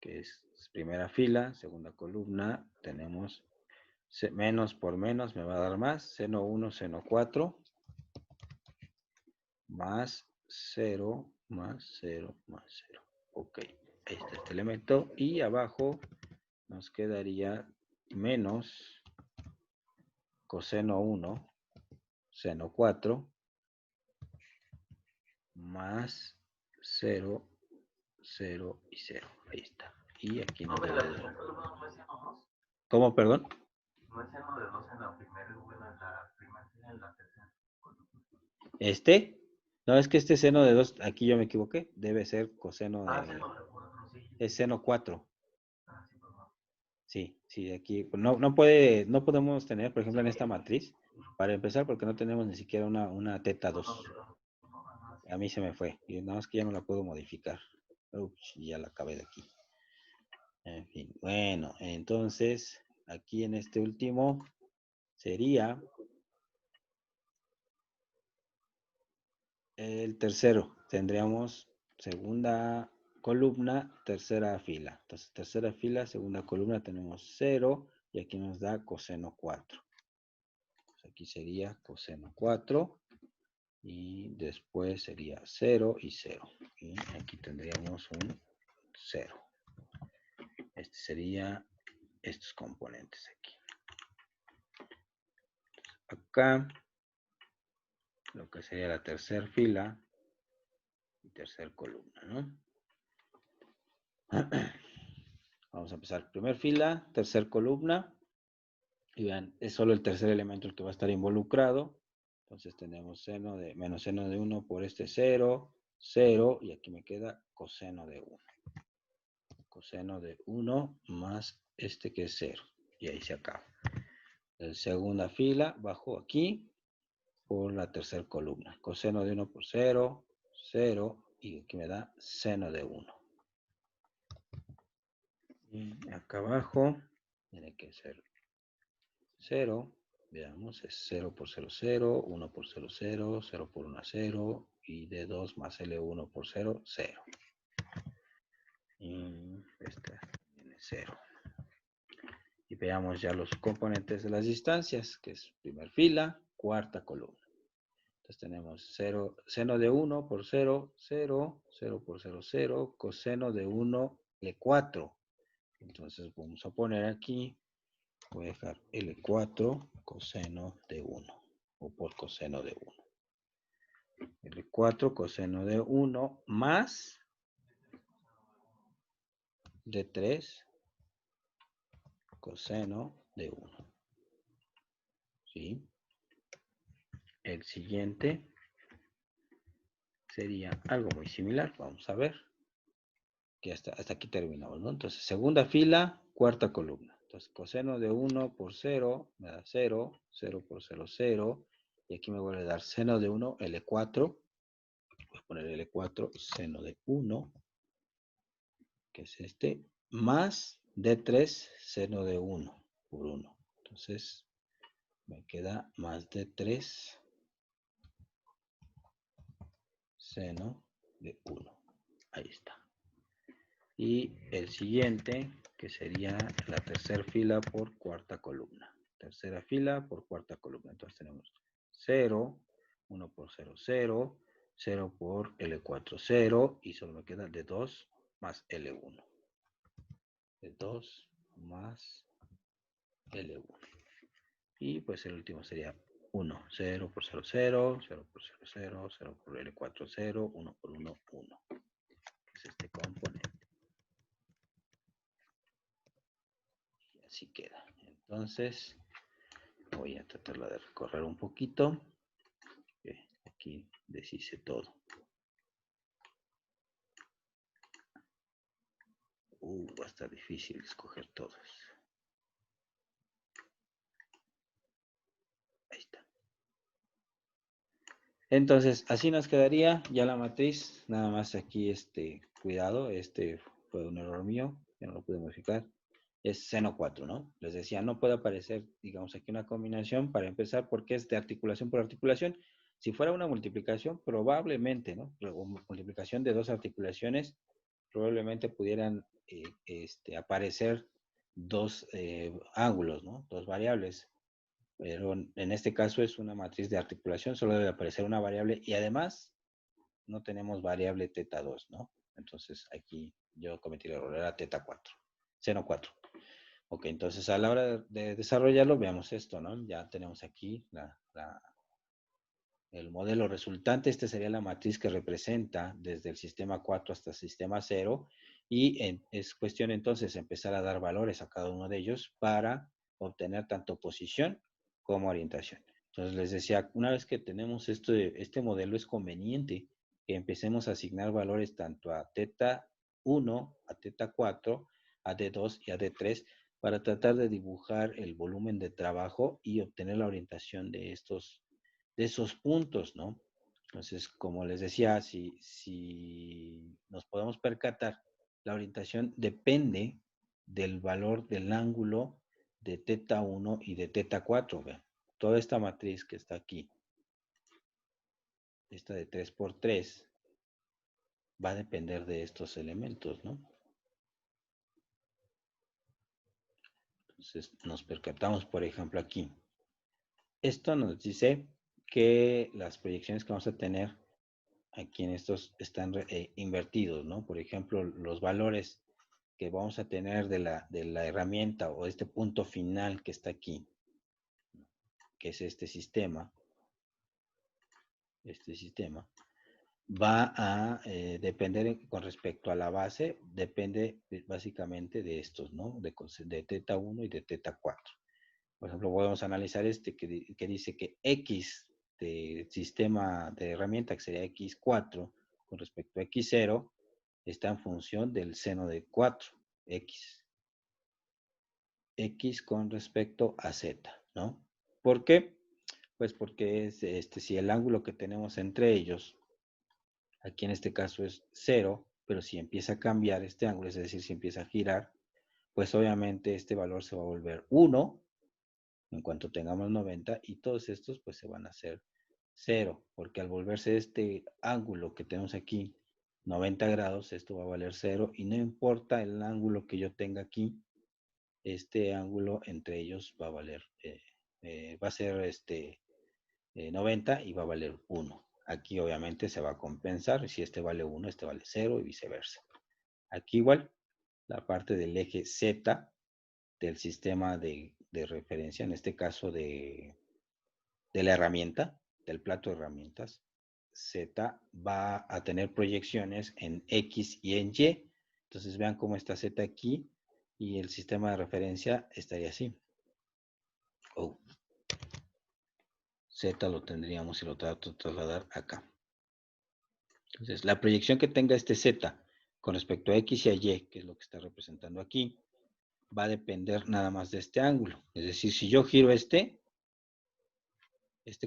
que es primera fila, segunda columna, tenemos menos por menos, me va a dar más, seno 1, seno 4, más 0, más 0, más 0. Ok, ahí está este elemento. Y abajo nos quedaría menos coseno 1, seno 4, más 0, 0 y 0. Ahí está. Y aquí nos debe de... ¿Cómo, perdón? No es seno de 2 en la primera, bueno, en la primera y en la tercera. ¿Este? No, es que este seno de 2, aquí yo me equivoqué. Debe ser coseno de... Seno de 4, sí. Es seno 4. Sí, perdón. Sí, sí, aquí no podemos tener, por ejemplo, en esta matriz, para empezar, porque no tenemos ni siquiera una teta 2. A mí se me fue, y nada más que ya no la puedo modificar. Ups, ya la acabé de aquí. En fin, bueno, entonces, aquí en este último sería el tercero. Tendríamos segunda columna, tercera fila. Entonces, tercera fila, segunda columna, tenemos 0, y aquí nos da coseno 4. Aquí sería coseno 4 y después sería 0 y 0. Y aquí tendríamos un 0. Este sería estos componentes aquí. Acá, lo que sería la tercera fila y tercera columna, ¿no? Vamos a empezar. Primer fila, tercera columna. Y vean, es solo el tercer elemento el que va a estar involucrado. Entonces tenemos menos seno de 1 por este 0, 0, y aquí me queda coseno de 1. Coseno de 1 más este que es 0. Y ahí se acaba. La segunda fila, bajo aquí por la tercera columna. Coseno de 1 por 0, 0, y aquí me da seno de 1. Y acá abajo tiene que ser 0. Veamos, es 0 por 0, 0, 1 por 0, 0, 0 por 1, 0, y de 2 más L1 por 0, 0. Y esta tiene 0. Y veamos ya los componentes de las distancias, que es primer fila, cuarta columna. Entonces tenemos 0, seno de 1 por 0, 0, 0 por 0, 0, coseno de 1, L4. Entonces vamos a poner aquí, voy a dejar L4, coseno de 1, o por coseno de 1. L4, coseno de 1, más de 3, coseno de 1. ¿Sí? El siguiente sería algo muy similar. Vamos a ver. Que hasta aquí terminamos, ¿no? Entonces, segunda fila, cuarta columna. Entonces, coseno de 1 por 0 me da 0. 0 por 0, 0. Y aquí me vuelve a dar seno de 1, L4. Voy a poner L4, seno de 1, que es este, más D3, seno de 1 por 1. Entonces, me queda más D3, seno de 1. Ahí está. Y el siguiente, que sería la tercera fila por cuarta columna. Tercera fila por cuarta columna. Entonces tenemos 0, 1 por 0, 0, 0 por L4, 0, y solo me queda D2 más L1. D2 más L1. Y pues el último sería 1, 0 por 0, 0, 0 por 0, 0, 0 por L4, 0, 1 por 1, 1. Que es este componente. Y así queda. Entonces, voy a tratarla de recorrer un poquito. Aquí deshice todo. Va a estar difícil escoger todos. Ahí está. Entonces, así nos quedaría ya la matriz. Nada más aquí, cuidado, fue un error mío, ya no lo pude modificar. Es seno 4, ¿no? Les decía, no puede aparecer, digamos, aquí una combinación para empezar, porque es de articulación por articulación. Si fuera una multiplicación, probablemente, ¿no? O multiplicación de dos articulaciones, probablemente pudieran aparecer dos ángulos, ¿no? Dos variables. Pero en este caso es una matriz de articulación, solo debe aparecer una variable y además no tenemos variable teta 2, ¿no? Entonces aquí yo cometí el error, era teta 4, seno 4. Ok, entonces a la hora de desarrollarlo, veamos esto, ¿no? Ya tenemos aquí el modelo resultante. Esta sería la matriz que representa desde el sistema 4 hasta el sistema 0. Y es cuestión entonces empezar a dar valores a cada uno de ellos para obtener tanto posición como orientación. Entonces les decía, una vez que tenemos este modelo, es conveniente que empecemos a asignar valores tanto a teta 1, a teta 4, a D2 y a D3 para tratar de dibujar el volumen de trabajo y obtener la orientación de esos puntos, ¿no? Entonces, como les decía, si nos podemos percatar, la orientación depende del valor del ángulo de teta 1 y de teta 4. Vean, toda esta matriz que está aquí, esta de 3 por 3, va a depender de estos elementos, ¿no? Entonces, nos percatamos, por ejemplo, aquí. Esto nos dice que las proyecciones que vamos a tener aquí en estos están invertidos, ¿no? Por ejemplo, los valores que vamos a tener de la herramienta o este punto final que está aquí, que es este sistema va a depender con respecto a la base, depende básicamente de estos, ¿no? De teta 1 y de teta 4. Por ejemplo, podemos analizar que dice que X de sistema de herramienta, que sería X4, con respecto a X0, está en función del seno de 4, X con respecto a Z, ¿no? ¿Por qué? Pues porque es, si el ángulo que tenemos entre ellos, aquí en este caso es 0, pero si empieza a cambiar este ángulo, es decir, si empieza a girar, pues obviamente este valor se va a volver 1 en cuanto tengamos 90, y todos estos pues se van a hacer 0, porque al volverse este ángulo que tenemos aquí 90 grados, esto va a valer 0, y no importa el ángulo que yo tenga aquí, este ángulo entre ellos va a valer, va a ser 90 y va a valer 1. Aquí obviamente se va a compensar, si este vale 1, este vale 0 y viceversa. Aquí igual, la parte del eje Z del sistema de referencia, en este caso de la herramienta, del plato de herramientas, Z va a tener proyecciones en X y en Y. Entonces vean cómo está Z aquí y el sistema de referencia estaría así. Z lo tendríamos si lo trato de trasladar acá. Entonces, la proyección que tenga este Z con respecto a X y a Y, que es lo que está representando aquí, va a depender nada más de este ángulo. Es decir, si yo giro este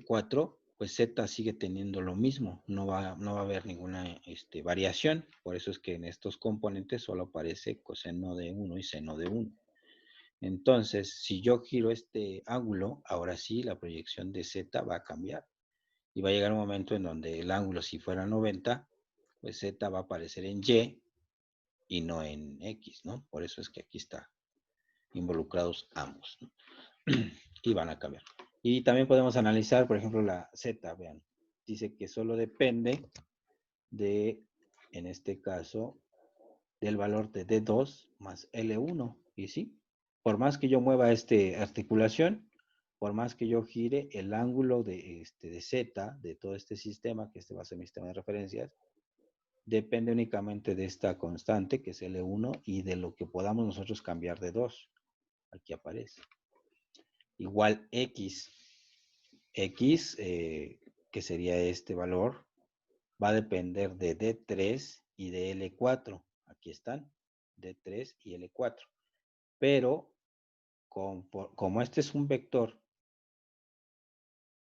4, pues Z sigue teniendo lo mismo. No va a haber ninguna variación. Por eso es que en estos componentes solo aparece coseno de 1 y seno de 1. Entonces, si yo giro este ángulo, ahora sí la proyección de Z va a cambiar. Y va a llegar un momento en donde el ángulo, si fuera 90, pues Z va a aparecer en Y y no en X, ¿no? Por eso es que aquí está involucrados ambos, ¿no? Y van a cambiar. Y también podemos analizar, por ejemplo, la Z, vean. Dice que solo depende de, en este caso, del valor de D2 más L1. Y sí, por más que yo mueva esta articulación, por más que yo gire el ángulo de Z, de todo este sistema, que este va a ser mi sistema de referencias, depende únicamente de esta constante, que es L1, y de lo que podamos nosotros cambiar de 2. Aquí aparece. Igual X, que sería este valor, va a depender de D3 y de L4. Aquí están, D3 y L4. Pero, como este es un vector,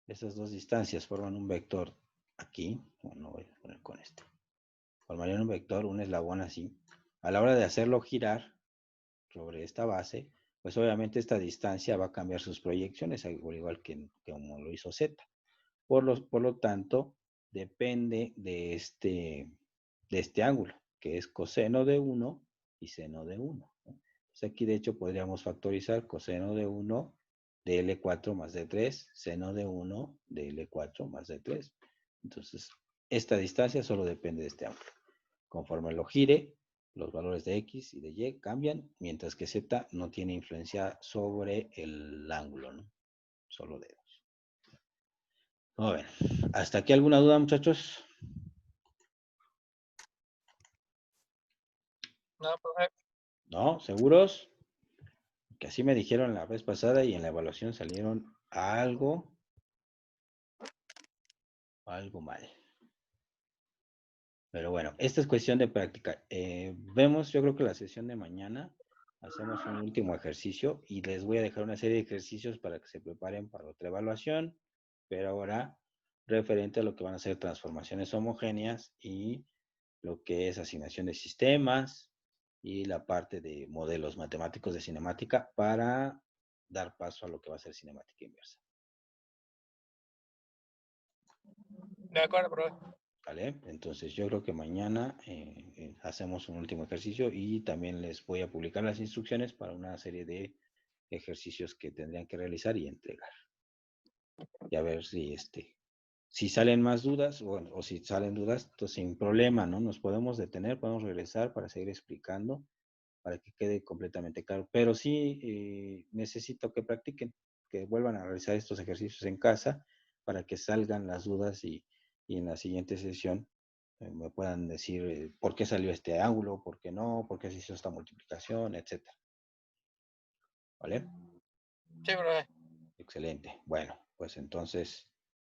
esas dos distancias forman un vector aquí. Bueno, voy a poner con este. Formarían un vector, un eslabón así. A la hora de hacerlo girar sobre esta base, pues obviamente esta distancia va a cambiar sus proyecciones, igual que como lo hizo Z. Por lo tanto, depende de este ángulo, que es coseno de 1 y seno de 1, ¿no? Entonces aquí de hecho podríamos factorizar coseno de 1 de L4 más D3, seno de 1 de L4 más D3. Entonces, esta distancia solo depende de este ángulo. Conforme lo gire, los valores de X y de Y cambian, mientras que Z no tiene influencia sobre el ángulo, ¿no? Solo de 2. A ver, ¿hasta aquí alguna duda, muchachos? No, profe. ¿No? ¿Seguros? Que así me dijeron la vez pasada y en la evaluación salieron algo mal. Pero bueno, esta es cuestión de práctica. Vemos, yo creo que la sesión de mañana hacemos un último ejercicio y les voy a dejar una serie de ejercicios para que se preparen para otra evaluación, pero ahora referente a lo que van a ser transformaciones homogéneas y lo que es asignación de sistemas y la parte de modelos matemáticos de cinemática para dar paso a lo que va a ser cinemática inversa. De acuerdo, profe. ¿Vale? Entonces yo creo que mañana hacemos un último ejercicio y también les voy a publicar las instrucciones para una serie de ejercicios que tendrían que realizar y entregar. Y a ver si salen más dudas, o si salen dudas, entonces sin problema, ¿no? Nos podemos detener, podemos regresar para seguir explicando, para que quede completamente claro. Pero sí necesito que practiquen, que vuelvan a realizar estos ejercicios en casa para que salgan las dudas y en la siguiente sesión me puedan decir por qué salió este ángulo, por qué no, por qué se hizo esta multiplicación, etcétera. ¿Vale? Sí, profe. Excelente. Bueno, pues entonces